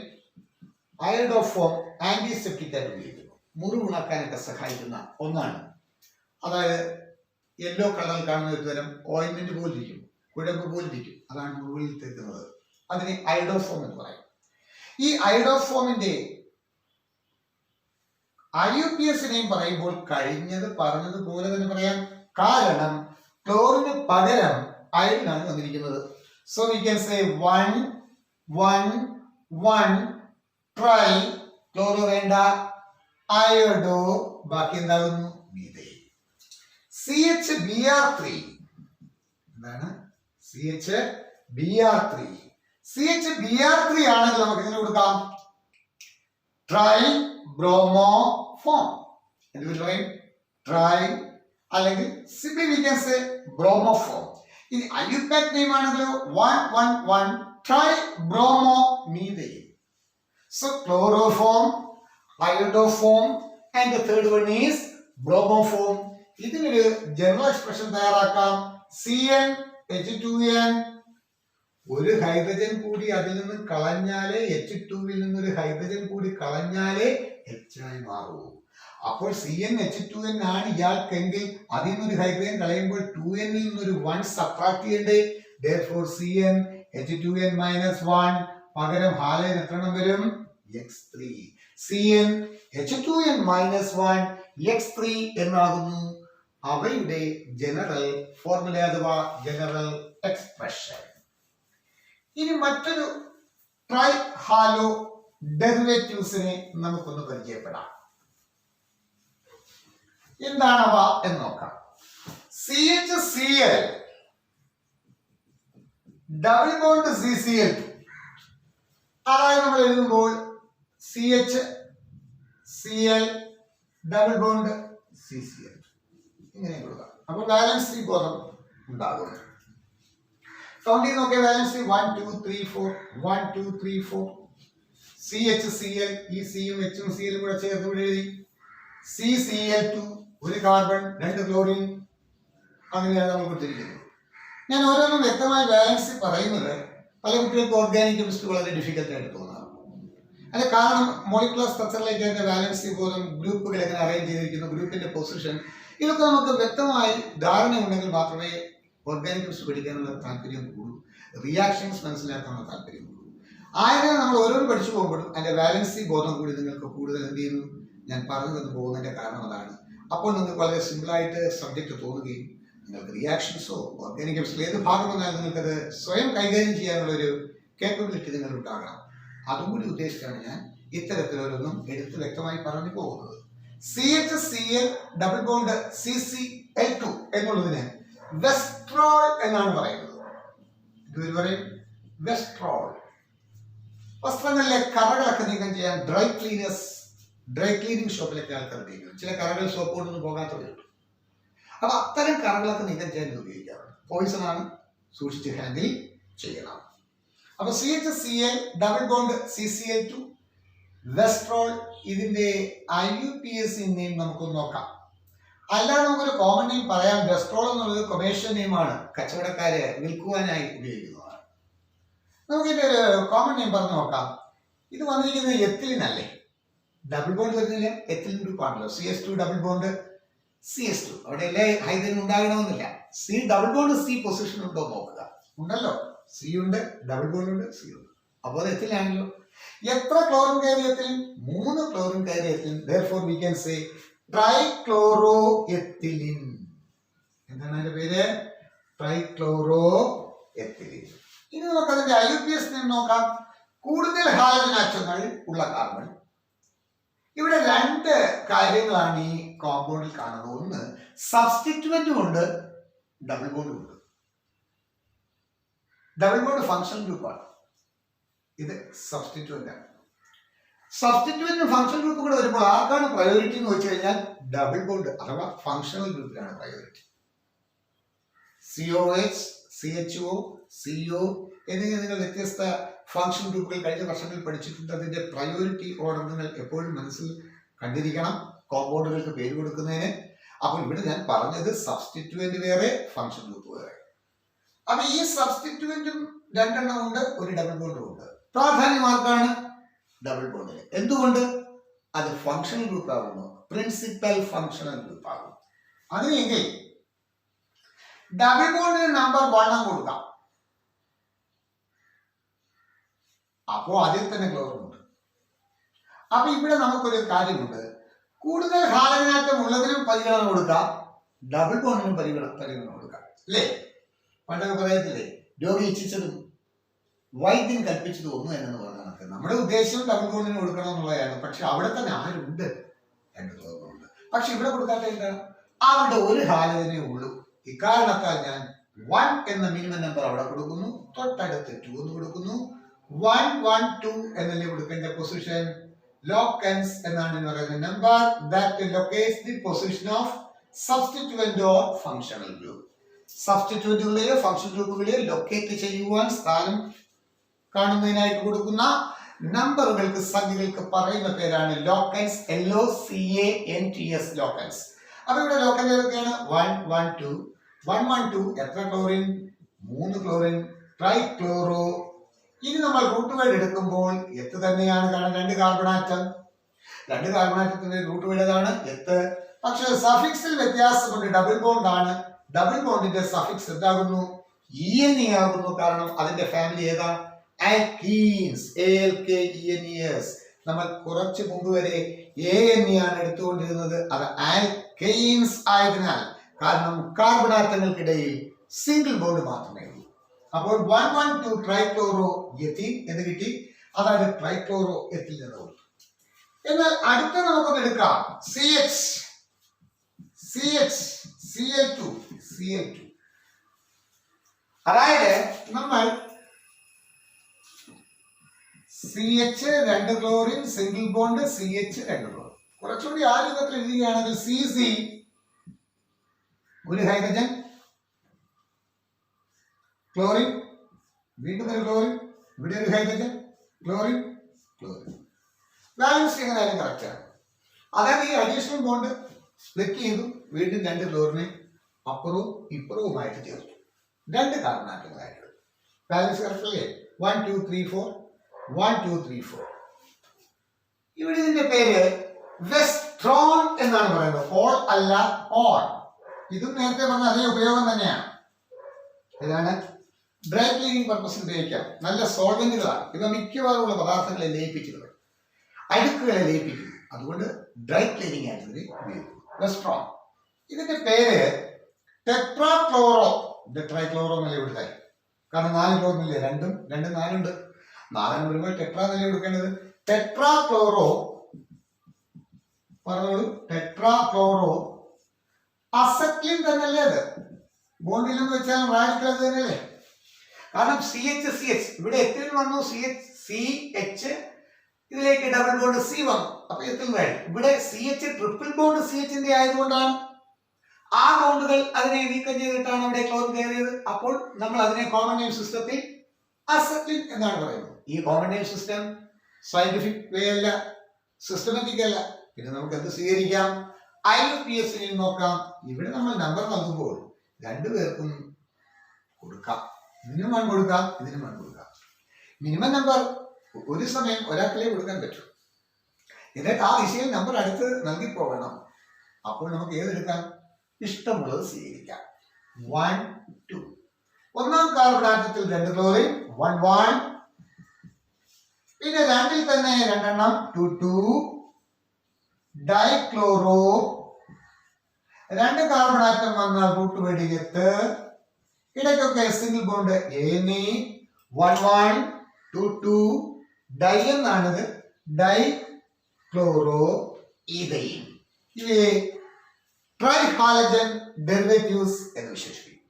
അയോഡോഫോം. ആന്റിസെപ്റ്റിക് ആയിട്ട് ഉപയോഗിക്കുന്നു. മുറിവ് ഉണക്കാനൊക്കെ സഹായിക്കുന്ന ഒന്നാണ്. അതായത് യെല്ലോ കളറിൽ കാണുന്ന ഒരു തരം ഓയിൻമെന്റ് പോലിരിക്കും, കുഴമ്പ് പോലിരിക്കും. അതാണ് മുറിവിൽ തേക്കുന്നത്. അതിന് അയോഡോഫോം എന്ന് പറയും. ഈ അയോഡോഫോമിന്റെ IUPAC നെയിം പറയുമ്പോൾ പറഞ്ഞതുപോലെ തന്നെ പറയാം. കാരണം ക്ലോറിന് പകരം അയഡിനാണ് വന്നിരിക്കുന്നത്. So we can say 1 1 1 try chloro വേണ്ട അയോഡോ ബാക്കി എന്താകുന്നു മീഥൈൽ CHBr3 എന്താണ് CHBr3 ആണെങ്കിൽ നമുക്ക് എങ്ങനെ കൊടുക്കാം ട്രൈ ബ്രോമോ ഫോം എന്ത് പറയും ട്രൈ അല്ലെങ്കിൽ simply we can say bromoform ഇനി IUPAC നെയിം ആണെങ്കിലോ 111 tri bromo methyl so chloroform iodoform and the third one is bromoform ഇതിനൊരു ജനറൽ എക്സ്പ്രഷൻ തയ്യാറാക്കാം CnH2n ഒരു ഹൈഡ്രജൻ കൂടി അതിൽ നിന്ന് കളഞ്ഞാലേ H2വിൽ നിന്നൊരു ഹൈഡ്രജൻ കൂടി കളഞ്ഞാലേ H ആയി മാറൂ അപ്പോൾ CnH2n ആണ് ഇയാൾക്കെങ്കിൽ അതിൽ നിന്നൊരു ഹൈഡ്രജൻ കളയുമ്പോൾ 2n ൽ നിന്നൊരു 1 സബ്ട്രാക്ട് ചെയ്യണ്ടേ therefore CnH2n - 1 പകരം ഹാലൈൻ എത്രണ്ണം വരും X3 CnH2n - 1 X3 എന്നാകുന്നു അവയുടെ ജനറൽ ഫോർമുല അഥവാ ജനറൽ എക്സ്പ്രഷൻ ഇനി മറ്റൊരു ട്രൈ ഹാലോ ഡെറിവേറ്റീവ്സിനെ നമുക്കൊന്ന് പരിചയപ്പെടാം എന്താണവ എന്ന് നോക്കാം CHCl ഡബിൾ ബോണ്ട് CCl അതായത് നമ്മൾ എഴുതുമ്പോൾ CHCl ഡബിൾ ബോണ്ട് CCl ഇങ്ങനെ കൊടുക്കാം അപ്പോൾ വാലൻസ് ബോധം ഉണ്ടാകും കൗണ്ട് ചെയ്ത് നോക്കിയാൽ വാലൻസ് 1 2 3 4 1 2 3 4 CHCl ഈ സിയും എച്ചും സിയിലും കൂടെ ചേർത്ത് ഇവിടെ എഴുതി CCl2 ഒരു കാർബൺ 2 ക്ലോറിൻ അങ്ങനെയാണ് നമ്മൾ കൊടുത്തിരിക്കുന്നത് ഞാൻ ഓരോന്നും വ്യക്തമായി വാലൻസ് പറയുന്നത് പല കുട്ടികൾക്ക് ഓർഗാനിക് കെമിസ്ട്രി വളരെ ഡിഫിക്കൽട്ട് ആയിട്ട് തോന്നാറുണ്ട് അതിന് കാരണം മോളിക്കുലർ സ്ട്രക്ചറിലേക്ക് അതിന്റെ വാലൻസി ബോധം ഗ്രൂപ്പുകൾ എങ്ങനെ അറേഞ്ച് ചെയ്തിരിക്കുന്നു ഗ്രൂപ്പിന്റെ പൊസിഷൻ ഇതൊക്കെ നമുക്ക് വ്യക്തമായി ധാരണയുണ്ടെങ്കിൽ മാത്രമേ ഓർഗാനിക് കെമിസ്ട്രി പഠിക്കാനുള്ള താല്പര്യം കൂടും റിയാക്ഷൻസ് മനസ്സിലാക്കാനുള്ള താല്പര്യം കൂടും ആയതിനാൽ നമ്മൾ ഓരോന്നും പഠിച്ചു പോകുമ്പോഴും അതിന്റെ വാലൻസി ബോധം കൂടി നിങ്ങൾക്ക് കൂടുതൽ എന്ത് ചെയ്യുന്നു ഞാൻ പറഞ്ഞു തന്നു പോകുന്നതിന്റെ കാരണം അതാണ് അപ്പോൾ നിങ്ങൾക്ക് വളരെ സിമ്പിളായിട്ട് സബ്ജക്റ്റ് തോന്നുകയും നിങ്ങൾക്ക് റിയാക്ഷൻസോ ഓർഗാനിക് കെമിസ്ട്രി ഏത് ഭാഗം വന്നാലും നിങ്ങൾക്കത് സ്വയം കൈകാര്യം ചെയ്യാനുള്ള ഒരു കേപ്പബിലിറ്റി നിങ്ങൾ ഉണ്ടാകണം അതും കൂടി ഉദ്ദേശിച്ചാണ് ഞാൻ ഇത്തരത്തിലൊരൊന്നും എടുത്ത് വ്യക്തമായി പറഞ്ഞു പോകുന്നത് CHCl ഡബിൾ ബോണ്ട് CCl2 എന്നുള്ളതിന് വെസ്ട്രോൾ എന്നാണ് പറയുന്നത് ഇത് പറയും വെസ്ട്രോൾ വസ്ത്രങ്ങളിലെ കറകളൊക്കെ നീക്കം ചെയ്യാൻ ഡ്രൈ ക്ലീനിങ് ഷോപ്പിലൊക്കെ ആൾക്കാർ ഉപയോഗിക്കും ചില കറകൾ സോപ്പ് കൊണ്ടൊന്നും പോകാത്തവരുണ്ട് അപ്പൊ അത്തരം കറകളൊക്കെ നീക്കം ചെയ്യാൻ ഇത് ഉപയോഗിക്കാറുണ്ട് പോയിസൺ ആണ് സൂക്ഷിച്ച് ഹാൻഡിൽ ചെയ്യണം അപ്പൊ CHCl ഡബിൾ ബോണ്ട് CCl2 വെസ്ട്രോൾ ഇതിന്റെ IUPAC നെയിം നമുക്ക് നോക്കാം അല്ലാതെ നമുക്കൊരു കോമൺ നെയിം പറയാം വെസ്ട്രോൾ എന്നുള്ളത് കൊമേഴ്ഷ്യൽ നെയിമാണ് കച്ചവടക്കാര് വിൽക്കുവാനായി ഉപയോഗിക്കുന്നതാണ് നമുക്ക് ഇതിന്റെ ഒരു കോമൺ നെയിം പറഞ്ഞു നോക്കാം ഇത് വന്നിരിക്കുന്നത് എത്തിലിൻ അല്ലേ ഡബിൾ ബോണ്ട് വരുന്നില്ല എത്തിലിൻ ഗ്രൂപ്പ് ആണല്ലോ CH2 ഡബിൾ ബോണ്ട് CH2 അവിടെ അല്ലേ ഹൈഡ്രജൻ ഉണ്ടാകണമെന്നില്ല C double bond C position ഉണ്ടോ നോക്കുക ഉണ്ടല്ലോ C ഉണ്ട് ഡബിൾ ബോണ്ട് ഉണ്ട് C ഉണ്ട് അപ്പോൾ അത് എത്തിലാണല്ലോ എത്ര ക്ലോറിൻ കയറിയ എത്തിലിൻ 3 ക്ലോറിൻ കയറിയ ethylene therefore we can say ട്രൈക്ലോറോഎത്തിലിൻ എന്താണ് അതിന്റെ പേര് ട്രൈക്ലോറോഎത്തിലിൻ ഇനി നമുക്ക് അതിന്റെ IUPAC നെയിം നോക്കാം കൂടുതൽ ഹാലജൻ ആറ്റങ്ങൾ ഉള്ള കാർബൺ ഇവിടെ രണ്ട് കാര്യങ്ങളാണ് ഈ കോമ്പൗണ്ടിൽ കാണുന്നത് ഒന്ന് സബ്സ്റ്റിറ്റ്യൂവന്റും ഉണ്ട് ഡബിൾ ബോണ്ടും ഉണ്ട് ഡബിൾ ബോണ്ട് ഫങ്ഷണൽ ഗ്രൂപ്പാണ് ഇത് സബ്സ്റ്റിറ്റ്യൂവന്റ് ആണ് സബ്സ്റ്റിറ്റ്യൂവന്റും ഫങ്ഷണൽ ഗ്രൂപ്പും കൂടെ വരുമ്പോൾ ആർക്കാണ് പ്രയോറിറ്റി എന്ന് വെച്ച് കഴിഞ്ഞാൽ ഡബിൾ ബോണ്ട് അഥവാ ഫങ്ഷണൽ ഗ്രൂപ്പിലാണ് പ്രയോറിറ്റി COH CHO CO എന്നിങ്ങനെ നിങ്ങൾ വ്യത്യസ്ത ഫങ്ഷണൽ ഗ്രൂപ്പുകൾ കഴിഞ്ഞ വർഷങ്ങളിൽ പഠിച്ചിട്ടുണ്ട് അതിന്റെ പ്രയോറിറ്റി ഓർഡർ നിങ്ങൾ എപ്പോഴും മനസ്സിൽ കണ്ടിരിക്കണം കോമ്പൗണ്ടുകൾക്ക് പേര് കൊടുക്കുന്നതിന് അപ്പോൾ ഇവിടെ ഞാൻ പറഞ്ഞത് സബ്സ്റ്റിറ്റ്യൂവന്റ് വേറെ ഫങ്ഷണൽ ഗ്രൂപ്പ് വേറെ അപ്പൊ ഈ സബ്സ്റ്റിറ്റ്യൂവന്റും രണ്ടെണ്ണം ഉണ്ട് ഒരു ഡബിൾ ബോണ്ടും ഉണ്ട് പ്രാധാന്യം ആർക്കാണ് ഡബിൾ ബോണ്ടിന് എന്തുകൊണ്ട് അത് ഫങ്ഷണൽ ഗ്രൂപ്പ് ആകുന്നു പ്രിൻസിപ്പൽ ഫങ്ഷണൽ ഗ്രൂപ്പ് ആകും അതിനെങ്കിൽ ഡബിൾ ബോണ്ടിന് നമ്പർ 1 കൊടുക്കാം അപ്പോ അതിൽ തന്നെ ക്ലോറിൻ ഉണ്ട് അപ്പൊ ഇവിടെ നമുക്കൊരു കാര്യമുണ്ട് കൂടുതൽ ഹാലജനാറ്റം ഉള്ളതിനും പരിഗണന കൊടുക്കാം ഡബിൾ ബോണ്ടിനും പരിഗണന കൊടുക്കാം അല്ലേ പണ്ടൊക്കെ പറയത്തില്ലേ രോഗി ഇച്ഛിച്ചതും വൈദ്യൻ കൽപ്പിച്ചതും ഒന്നും എന്നു പറഞ്ഞാൽ നമ്മുടെ ഉദ്ദേശം ഡബിൾ ബോണ്ടിന് കൊടുക്കണം എന്നുള്ളതാണ്. പക്ഷെ അവിടെ തന്നെ ആരുണ്ട്? രണ്ട് ക്ലോറിനുണ്ട്. പക്ഷെ ഇവിടെ കൊടുക്കാത്ത എന്താണ്? അവിടെ ഒരു ഹാലജനേ ഉള്ളൂ. ഇക്കാരണത്താൽ ഞാൻ 1 എന്ന മിനിമം നമ്പർ അവിടെ കൊടുക്കുന്നു, തൊട്ടടുത്ത് 2 എന്ന് കൊടുക്കുന്നു. 1 1 2 എന്നല്ലേ കൊടുക്കേണ്ട പൊസിഷൻ. ലോക്കൻസ് എന്നാണ് പറയുന്ന number that locates the position of substituent or functional group. സബ്സ്റ്റിറ്റ്യൂന്റുകളെയോ ഫങ്ഷണൽ ഗ്രൂപ്പുകളെയോ ലൊക്കേറ്റ് ചെയ്യുവാൻ സ്ഥാനം കാണുന്നതിനായിട്ട് കൊടുക്കുന്ന നമ്പറുകൾക്ക്, സംഖ്യകൾക്ക് പറയുന്ന പേരാണ് ലോക്കൻസ്. LOCANTS ലോക്കൻസ്. അപ്പൊ ഇവിടെ ലോക്കൻസ് ഏതൊക്കെയാണ്? 1 1 2 1 1 2 എത്ര ക്ലോറിൻ? 3 ക്ലോറിൻ. ട്രൈക്ലോറോ. ഇനി നമ്മൾ റൂട്ട് വേർഡ് എടുക്കുമ്പോൾ എത്ത് തന്നെയാണ്, കാരണം 2 കാർബൺ ആറ്റം. 2 കാർബൺ ആറ്റത്തിന്റെ റൂട്ട് വേർഡ് ഏതാണ്? എത്ത്. പക്ഷെ സഫിക്സിൽ വ്യത്യാസമുണ്ട്. ഡബിൾ ബോണ്ട് ആണ്. ഡബിൾ ബോണ്ടിന്റെ സഫിക്സ് എന്താകുന്നു? ENE ആകുന്നു. കാരണം അതിന്റെ ഫാമിലി ഏതാ? ആൽക്കീൻസ്. ALKENES. നമ്മൾ കുറച്ച് മുമ്പ് വരെ ANE ആണ് എടുത്തുകൊണ്ടിരുന്നത്. അത് ആൽക്കീൻസ് ആയതിനാൽ, കാരണം കാർബൺ ആറ്റങ്ങൾക്കിടയിൽ സിംഗിൾ ബോണ്ട് മാത്രമേ ഉള്ളൂ. അപ്പോൾ 1 1 2 ട്രൈക്ലോറോ എത്തീൻ എന്ന് കിട്ടി. അതായത് ട്രൈക്ലോറോ എത്തിൽ നിന്ന് കൊടുത്തു. എന്നാൽ അടുത്ത നമുക്കൊന്ന് എടുക്കാം. Cl2. അതായത് നമ്മൾ CH 2 chlorine single bond, CH 2 chlorine. കുറച്ചുകൂടി ആ രൂപത്തിൽ എഴുതുകയാണെങ്കിൽ CC ഒരു ഹൈഡ്രജൻ, ക്ലോറിൻ, വീണ്ടും ഒരു ക്ലോറിൻ, ഇവിടെ ഒരു ഹൈഡ്രജൻ, ക്ലോറിൻ. ബാലൻസ് എങ്ങനെയായാലും കറക്റ്റ് ആണ്. അതായത് ഈ അഡീഷണൽ ബോണ്ട് സ്പ്ലിറ്റ് ചെയ്തു, വീണ്ടും 2 ക്ലോറിനെ അപ്പുറവും ഇപ്പുറവുമായിട്ട് ചേർത്തു. 2 കാർബൺ ആറ്റങ്ങളായിട്ട്. ബാലൻസ് കറക്റ്റ് അല്ലേ? 1 2 3 4 1 2 3 4. ഇവിടെ ഇതിന്റെ പേര് വെസ്ട്രോൺ എന്നാണ് പറയുന്നത്. ഓൾ അല്ല, ഓൺ. ഇതും നേരത്തെ പറഞ്ഞ അതേ ഉപയോഗം തന്നെയാണ്. ഇതാണ് ഡ്രൈ ക്ലീനിങ് പർപ്പസിന് ഉപയോഗിക്കാം. നല്ല സോൾവെന്റുകളാണ് ഇവ. മിക്കവാറുമുള്ള പദാർത്ഥങ്ങളെ ലയിപ്പിക്കുന്നത്, അഴുക്കുകളെ ലയിപ്പിക്കുന്നു. അതുകൊണ്ട് ഡ്രൈ ക്ലീനിങ് ആയിട്ട് ഉപയോഗിക്കും. വെസ്ട്രോൺ. ഇതിന്റെ പേര് ടെട്രാക്ലോറോ. ടെട്രൈക്ലോറോ എന്നല്ലേ ഇവിടുത്തെ, കാരണം 4 ക്ലോറിനില്ലേ? 2 2 4 ഉണ്ട്. 4 വരുമ്പോൾ ടെട്രാ എന്നല്ലേ കൊടുക്കേണ്ടത്? ടെട്രാക്ലോറോ. പറഞ്ഞോളൂ. ടെട്രാക്ലോറോ അസറ്റിൻ തന്നെയല്ലേ അത്? ബോണ്ടിലെന്ന് വെച്ചാൽ റാഡിക്കൽ അത് തന്നെയല്ലേ? കാരണം CH ഇവിടെ എത്തിൽ വന്നു, CH ഇതിലേക്ക് ഡബിൾ ബോണ്ട് C വന്നു, അപ്പൊ എത്തിൽ റാഡി. ഇവിടെ CH ട്രിപ്പിൾ ബോണ്ട് CHന്റെ ആയതുകൊണ്ടാണ് ആ ബോണ്ടുകൾ അതിനെ നീക്കം ചെയ്തിട്ടാണ് അവിടെ ക്ലോറിൻ കയറിയത്. അപ്പോൾ നമ്മൾ അതിനെ കോമൺ നെയിം സിസ്റ്റത്തിൽ അസറ്റിൻ എന്നാണ് പറയുന്നത്. ഈ കോമൺ നെയിം സിസ്റ്റം സയന്റിഫിക് വേ അല്ല, സിസ്റ്റമാറ്റിക് അല്ല. പിന്നെ നമുക്ക് എന്ത് സ്വീകരിക്കാം? IUPAC നോക്കാം. ഇവിടെ നമ്മൾ നമ്പർ നൽകുമ്പോൾ 2 പേർക്കും കൊടുക്കാം. ഇതിനും 1 കൊടുക്കാം, ഇതിനും 1 കൊടുക്കാം. മിനിമം നമ്പർ ഒരു സമയം ഒരാൾക്കല്ലേ കൊടുക്കാൻ പറ്റൂ. എന്നിട്ട് ആ ദിശയിൽ നമ്പർ അടുത്ത് നൽകിപ്പോകണം. അപ്പോൾ നമുക്ക് ഏതെടുക്കാം? ഇഷ്ടമുള്ളത് സ്വീകരിക്കാം. 1 2. ഒന്നാം കാർബൺ ആറ്റത്തിൽ 2 ക്ലോറിൻ, 1 1. പിന്നെ 2ൽ തന്നെ 2 എണ്ണം, 2 2. ഡൈക്ലോറോ. 2 കാർബൺ ആറ്റം വന്നാൽ റൂട്ട് വെടിയെത്ത്. ഇടയ്ക്കൊക്കെ സിംഗിൾ ബോണ്ട് ANE. 1 1 2 2. ഡൈ എന്നാണിത്. Dichloro ethyne. ഇവയെ ട്രൈഹാലജൻ ഡെറിവേറ്റീവ്സ് എന്ന് വിശേഷിപ്പിക്കും.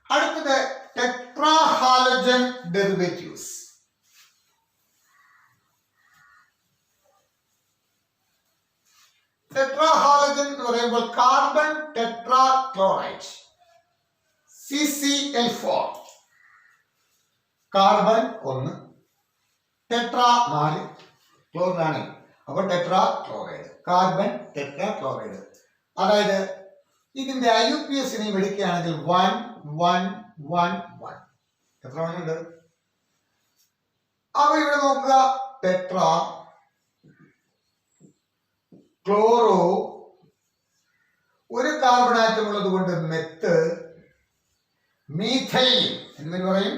അടുത്തത് ടെട്രാഹാലജൻ ഡെറിവേറ്റീവ്സ്. ടെട്രാഹാലജൻ എന്ന് പറയുമ്പോൾ carbon tetrachloride CCl4. Carbon 1, tetra 4 ക്ലോറിനാണ്. അപ്പൊ tetra chloride, carbon tetra chloride. അതായത് ഇതിന്റെ IUPAC എടുക്കുകയാണെങ്കിൽ 1 1 1 1. എത്ര ഉണ്ട്? അപ്പൊ ഇവിടെ നോക്കുക. ടെട്രാ, ക്ലോറോ, ഒരു കാർബൺ ആറ്റം ഉള്ളത് കൊണ്ട് മെത്ത്, മീഥൈൻ എന്ന് പറയും.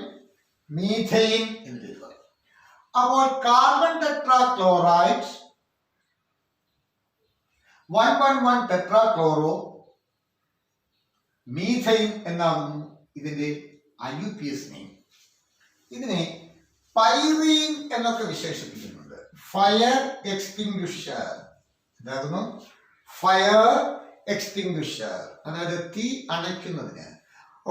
മീഥൈൻ എന്ന് പറയും. അപ്പോൾ കാർബൺ ടെട്രാക്ലോറൈഡ് 1 1 1 ടെട്രാക്ലോറോ മീഥൈൻ എന്നാകുന്നു ഇതിന്റെ IUPAC നെയിം. ഇതിനെ പൈറീൻ എന്നൊക്കെ വിശേഷിപ്പിക്കുന്നുണ്ട്. Fire extinguisher. എന്താകുന്നു? Fire extinguisher. അതായത് തീ അണയ്ക്കുന്നതിന്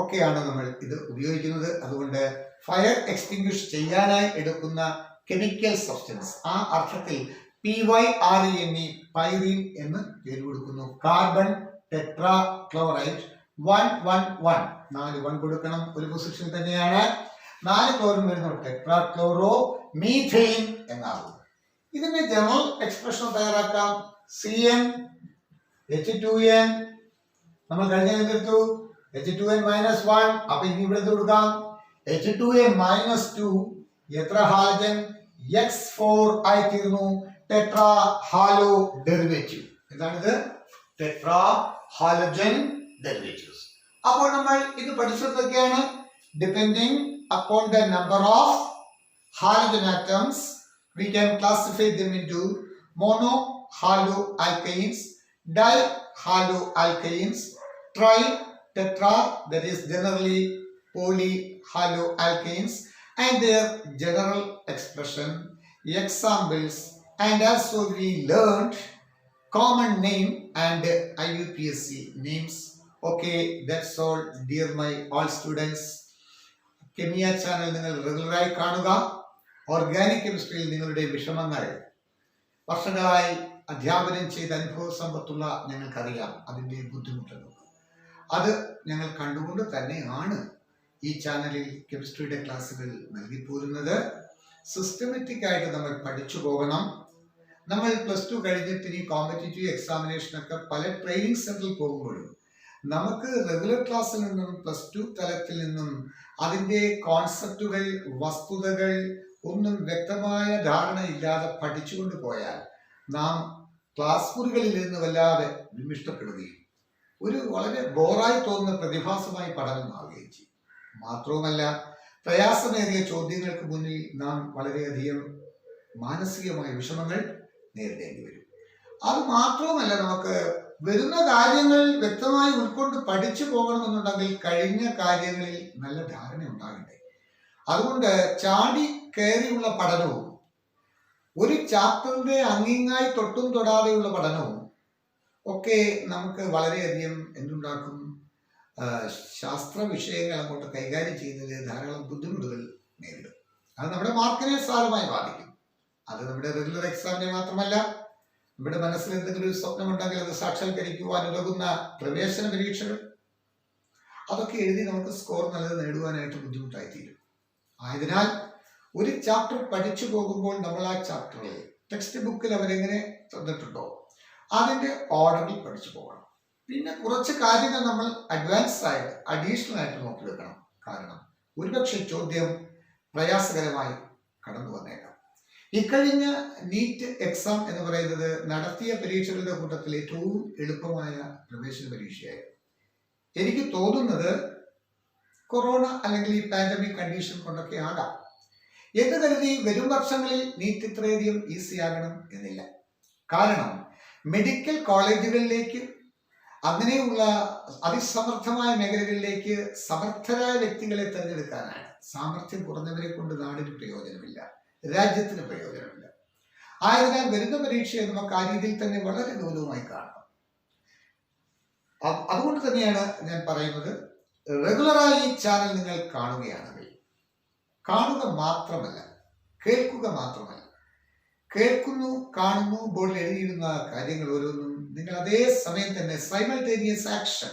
ഒക്കെയാണ് നമ്മൾ ഇത് ഉപയോഗിക്കുന്നത്. അതുകൊണ്ട് ഫയർ എക്സ്റ്റിംഗ്വിഷ് ചെയ്യാനായി എടുക്കുന്ന കെമിക്കൽ സബ്സ്റ്റൻസ് ആ അർത്ഥത്തിൽ PYRENE പൈറീൻ എന്ന് പേര് കൊടുക്കുന്നു. കാർബൺ ടെട്രാ ക്ലോറൈഡ് 111 4 1 കൊടുക്കണം. ഒരു പൊസിഷൻ തന്നെയാണ്. 4 ക്ലോറിൻ വരുന്നു. ടെട്രാ ക്ലോറോ മീഥെയിൻ എന്നാകും. ഇതിന്റെ ജനറൽ എക്സ്പ്രഷൻ തയ്യാറാക്കാം. CnH2n നമ്മൾ കഴിഞ്ഞ എടുത്തു. H2n -1. അപ്പൊ ഇനി ഇവിടെ കൊടുക്കാം. H2n -2 എത്ര ഹാലജൻ? X4 ആയി തീർന്നു. Tetra halo derivative. എന്താണിത്? Tetra halogen derivatives. അപ്പോൾ നമ്മൾ ഇത് പഠിച്ചതൊക്കെയാണ്. Depending upon the number of halogen atoms we can classify them into mono haloalkanes, dihaloalkanes, tri tetra, that is generally polyhaloalkanes, and their general expression, examples, and also we learned common name and IUPAC names. Okay, that's all, dear my all students. Chemia channel നിങ്ങൾ റെഗുലറായി കാണുക. Organic കെമിസ്ട്രിയിൽ നിങ്ങളുടെ വിഷമങ്ങൾ വർഷങ്ങളായി അധ്യാപനം ചെയ്ത അനുഭവ സമ്പത്തുള്ള ഞങ്ങൾക്കറിയാം. അതിൻ്റെ ബുദ്ധിമുട്ടുകൾ അത് ഞങ്ങൾ കണ്ടുകൊണ്ട് തന്നെയാണ് ഈ ചാനലിൽ കെമിസ്ട്രിയുടെ ക്ലാസ്സുകൾ നൽകിപ്പോരുന്നത്. സിസ്റ്റമാറ്റിക് ആയിട്ട് നമ്മൾ പഠിച്ചു പോകണം. നമ്മൾ +2 കഴിഞ്ഞിട്ട് ഇനി കോമ്പറ്റേറ്റീവ് എക്സാമിനേഷനൊക്കെ പല ട്രെയിനിങ് സെന്ററിൽ പോകുമ്പോഴും നമുക്ക് റെഗുലർ ക്ലാസ്സിൽ നിന്നും +2 തലത്തിൽ നിന്നും അതിൻ്റെ കോൺസെപ്റ്റുകൾ, വസ്തുതകൾ ഒന്നും വ്യക്തമായ ധാരണയില്ലാതെ പഠിച്ചുകൊണ്ട് പോയാൽ നാം ക്ലാസ് മുറികളിൽ നിന്ന് വല്ലാതെ വിമിഷ്ടപ്പെടുകയും ഒരു വളരെ ബോറായി തോന്നുന്ന പ്രതിഭാസമായി പഠനം മാറുകയും ചെയ്യും. മാത്രവുമല്ല, പ്രയാസമേറിയ ചോദ്യങ്ങൾക്ക് മുന്നിൽ നാം വളരെയധികം മാനസികമായ വിഷമങ്ങൾ നേരിടേണ്ടി വരും. അത് മാത്രവുമല്ല, നമുക്ക് വരുന്ന കാര്യങ്ങൾ വ്യക്തമായി ഉൾക്കൊണ്ട് പഠിച്ചു പോകണമെന്നുണ്ടെങ്കിൽ കഴിഞ്ഞ കാര്യങ്ങളിൽ നല്ല ധാരണ ഉണ്ടാകണ്ടേ. അതുകൊണ്ട് ചാടി കയറിയുള്ള പഠനവും ഒരു ചാപ്റ്ററിന്റെ അങ്ങിങ്ങായി തൊട്ടും തൊടാതെയുള്ള പഠനവും ഒക്കെ നമുക്ക് വളരെയധികം എന്തുണ്ടാക്കും? ശാസ്ത്ര വിഷയങ്ങൾ അങ്ങോട്ട് കൈകാര്യം ചെയ്യുന്നതിൽ ധാരാളം ബുദ്ധിമുട്ടുകൾ നേരിടും. അത് നമ്മുടെ മാർക്കിനെ സാരമായി ബാധിക്കും. അത് നമ്മുടെ റെഗുലർ എക്സാമിനെ മാത്രമല്ല, നമ്മുടെ മനസ്സിൽ എന്തെങ്കിലും ഒരു സ്വപ്നമുണ്ടെങ്കിൽ അത് സാക്ഷാത്കരിക്കുവാൻ ഉതകുന്ന പ്രവേശന പരീക്ഷകൾ അതൊക്കെ എഴുതി നമുക്ക് സ്കോർ നല്ലത് നേടുവാനായിട്ട് ബുദ്ധിമുട്ടായിത്തീരും. ആയതിനാൽ ഒരു ചാപ്റ്റർ പഠിച്ചു പോകുമ്പോൾ നമ്മൾ ആ ചാപ്റ്ററിൽ ടെക്സ്റ്റ് ബുക്കിൽ അവരെങ്ങനെ തന്നിട്ടുണ്ടോ അതിൻ്റെ ഓർഡറിൽ പഠിച്ചു പോകണം. പിന്നെ കുറച്ച് കാര്യങ്ങൾ നമ്മൾ അഡ്വാൻസ് ആയിട്ട് അഡീഷണൽ ആയിട്ട് നോക്കി വെക്കണം. കാരണം ഒരുപക്ഷെ ചോദ്യം പ്രയാസകരമായി കടന്നു വന്നേക്കാം. ഇക്കഴിഞ്ഞ നീറ്റ് എക്സാം എന്ന് പറയുന്നത് നടത്തിയ പരീക്ഷകളുടെ കൂട്ടത്തിൽ ഏറ്റവും എളുപ്പമായ പ്രവേശന പരീക്ഷയായിരുന്നു. എനിക്ക് തോന്നുന്നത് കൊറോണ അല്ലെങ്കിൽ ഈ പാൻഡമിക് കണ്ടീഷൻ കൊണ്ടൊക്കെ ആകാം എന്ന് കരുതി വരും വർഷങ്ങളിൽ നീറ്റ് ഇത്രയധികം ഈസി ആകണം എന്നില്ല. കാരണം മെഡിക്കൽ കോളേജുകളിലേക്ക് അങ്ങനെയുള്ള അതിസമർത്ഥമായ മേഖലകളിലേക്ക് സമർത്ഥരായ വ്യക്തികളെ തിരഞ്ഞെടുക്കാനാണ്. സാമർഥ്യം കുറഞ്ഞവരെ കൊണ്ട് നാടിന് പ്രയോജനമില്ല, രാജ്യത്തിന് പ്രയോജനമില്ല. ആയതിനാൽ വരുന്ന പരീക്ഷയെ നമുക്ക് ആ രീതിയിൽ തന്നെ വളരെ ഗൗരവമായി കാണണം. അതുകൊണ്ട് തന്നെയാണ് ഞാൻ പറയുന്നത്, റെഗുലറായി ഈ ചാനൽ നിങ്ങൾ കാണുകയാണെങ്കിൽ, കാണുക മാത്രമല്ല കേൾക്കുക മാത്രമല്ല, കേൾക്കുന്നു, കാണുന്നു, ബോർഡിൽ എഴുതിയിരുന്ന കാര്യങ്ങൾ ഓരോന്നും നിങ്ങൾ അതേ സമയം തന്നെ സൈമൾട്ടേനിയസ് ആക്ഷൻ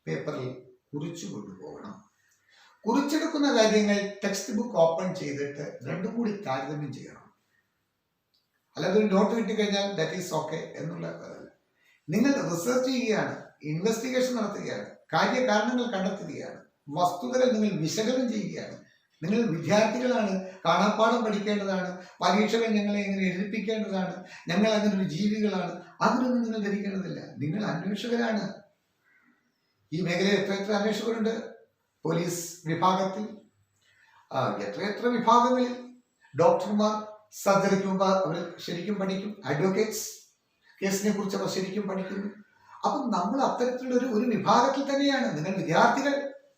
പേപ്പറിൽ കുറിച്ചു കൊണ്ടുപോകണം. കുറിച്ചെടുക്കുന്ന കാര്യങ്ങൾ ടെക്സ്റ്റ് ബുക്ക് ഓപ്പൺ ചെയ്തിട്ട് രണ്ടും കൂടി താരതമ്യം ചെയ്യണം. അല്ലാതെ ഒരു നോട്ട് കിട്ടിക്കഴിഞ്ഞാൽ ദാറ്റ് ഈസ് ഓക്കെ എന്നുള്ള അതല്ല. നിങ്ങൾ റിസർച്ച് ചെയ്യുകയാണ്, ഇൻവെസ്റ്റിഗേഷൻ നടത്തുകയാണ്, കാര്യകാരണങ്ങൾ കണ്ടെത്തുകയാണ്, വസ്തുതകൾ നിങ്ങൾ വിശകലനം ചെയ്യുകയാണ്. നിങ്ങൾ വിദ്യാർത്ഥികളാണ്, കാണാപ്പാഠം പഠിക്കേണ്ടതാണ്, പരീക്ഷകൾ ഞങ്ങളെ എങ്ങനെ എഴുതിപ്പിക്കേണ്ടതാണ്, ഞങ്ങൾ അങ്ങനെ ഒരു ജീവികളാണ്, അതിനൊന്നും നിങ്ങൾ ധരിക്കേണ്ടതില്ല. നിങ്ങൾ അന്വേഷകരാണ്. ഈ മേഖലയിൽ എത്ര അന്വേഷകരുണ്ട്? പോലീസ് വിഭാഗത്തിൽ, എത്ര വിഭാഗങ്ങളിൽ ഡോക്ടർമാർ സർജറിക്ക് മുമ്പ് അവർ ശരിക്കും പഠിക്കും, അഡ്വക്കേറ്റ്സ് കേസിനെ കുറിച്ച് അവർ ശരിക്കും പഠിക്കുന്നു. അപ്പം നമ്മൾ അത്തരത്തിലുള്ള ഒരു വിഭാഗത്തിൽ തന്നെയാണ്. നിങ്ങൾ വിദ്യാർത്ഥികൾ,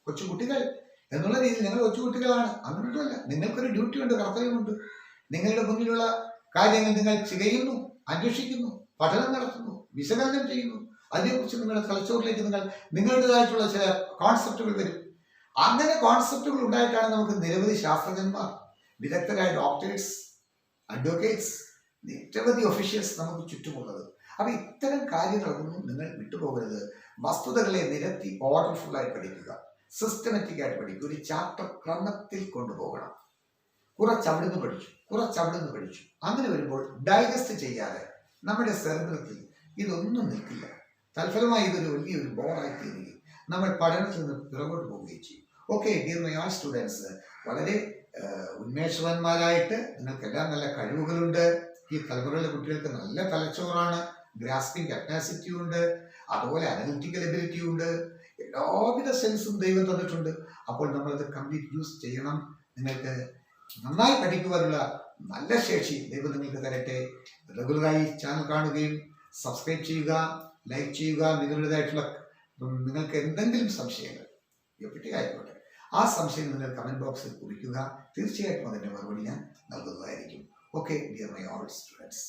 കൊച്ചുകുട്ടികൾ എന്നുള്ള രീതിയിൽ നിങ്ങൾ കൊച്ചുകുട്ടികളാണ്, അങ്ങനൊന്നുമല്ല. നിങ്ങൾക്കൊരു ഡ്യൂട്ടി ഉണ്ട്, കർത്തവ്യമുണ്ട്. നിങ്ങളുടെ മുന്നിലുള്ള കാര്യങ്ങൾ നിങ്ങൾ ചെയ്യുന്നു, അന്വേഷിക്കുന്നു, പഠനം നടത്തുന്നു, വിശകലനം ചെയ്യുന്നു. അതിനെക്കുറിച്ച് നിങ്ങളുടെ തലച്ചോറിലേക്ക് നിങ്ങളുടേതായിട്ടുള്ള ചില കോൺസെപ്റ്റുകൾ വരും. അങ്ങനെ കോൺസെപ്റ്റുകൾ ഉണ്ടായിട്ടാണ് നമുക്ക് നിരവധി ശാസ്ത്രജ്ഞന്മാർ, വിദഗ്ധരായ ഡോക്ടേഴ്സ്, അഡ്വക്കേറ്റ്സ്, നിരവധി ഒഫീഷ്യൽസ് നമുക്ക് ചുറ്റുമുള്ളത്. അപ്പൊ ഇത്തരം കാര്യങ്ങളൊന്നും നിങ്ങൾ വിട്ടുപോകരുത്. വസ്തുതകളെ നിരത്തി ഓർഡർഫുള്ളായി പഠിക്കുക, സിസ്റ്റമാറ്റിക് ആയിട്ട് പഠിക്കുക. ഒരു ചാപ്റ്റർ ക്രമത്തിൽ കൊണ്ടുപോകണം. കുറച്ചവിടുന്ന് പഠിച്ചു. അങ്ങനെ വരുമ്പോൾ ഡൈജസ്റ്റ് ചെയ്യാതെ നമ്മുടെ സെറിബ്രത്തിൽ ഇതൊന്നും നിൽക്കില്ല. തൽഫലമായി ഇതൊരു വലിയൊരു ബോറായി തീരുകയും നമ്മൾ പഠനത്തിൽ നിന്ന് പിറകോട്ട് പോവുകയും ചെയ്യും. Okay dear my all students, വളരെ ഉന്മേഷവാന്മാരായിട്ട് നിങ്ങൾക്കെല്ലാം നല്ല കഴിവുകളുണ്ട്. ഈ തലമുറയിലെ കുട്ടികൾക്ക് നല്ല തലച്ചോറാണ്, ഗ്രാസ്പിംഗ് കപ്പാസിറ്റി ഉണ്ട്, അതുപോലെ അനലിറ്റിക്കൽ എബിലിറ്റി ഉണ്ട്, എല്ലാവിധ സെൻസും ദൈവം തന്നിട്ടുണ്ട്. അപ്പോൾ നമ്മളത് കംപ്ലീറ്റ് യൂസ് ചെയ്യണം. നിങ്ങൾക്ക് നന്നായി പഠിക്കുവാനുള്ള നല്ല ശേഷി ദൈവം നിങ്ങൾക്ക് തരട്ടെ. റെഗുലറായി ചാനൽ കാണുകയും സബ്സ്ക്രൈബ് ചെയ്യുക, ലൈക്ക് ചെയ്യുക. നിങ്ങൾക്ക് എന്തെങ്കിലും സംശയങ്ങൾ എപ്പോഴായിക്കോട്ടെ, ആ സംശയം നിങ്ങൾ കമന്റ് ബോക്സിൽ കുറിക്കുക. തീർച്ചയായിട്ടും അതിൻ്റെ മറുപടി ഞാൻ നൽകുന്നതായിരിക്കും. Okay dear my all students.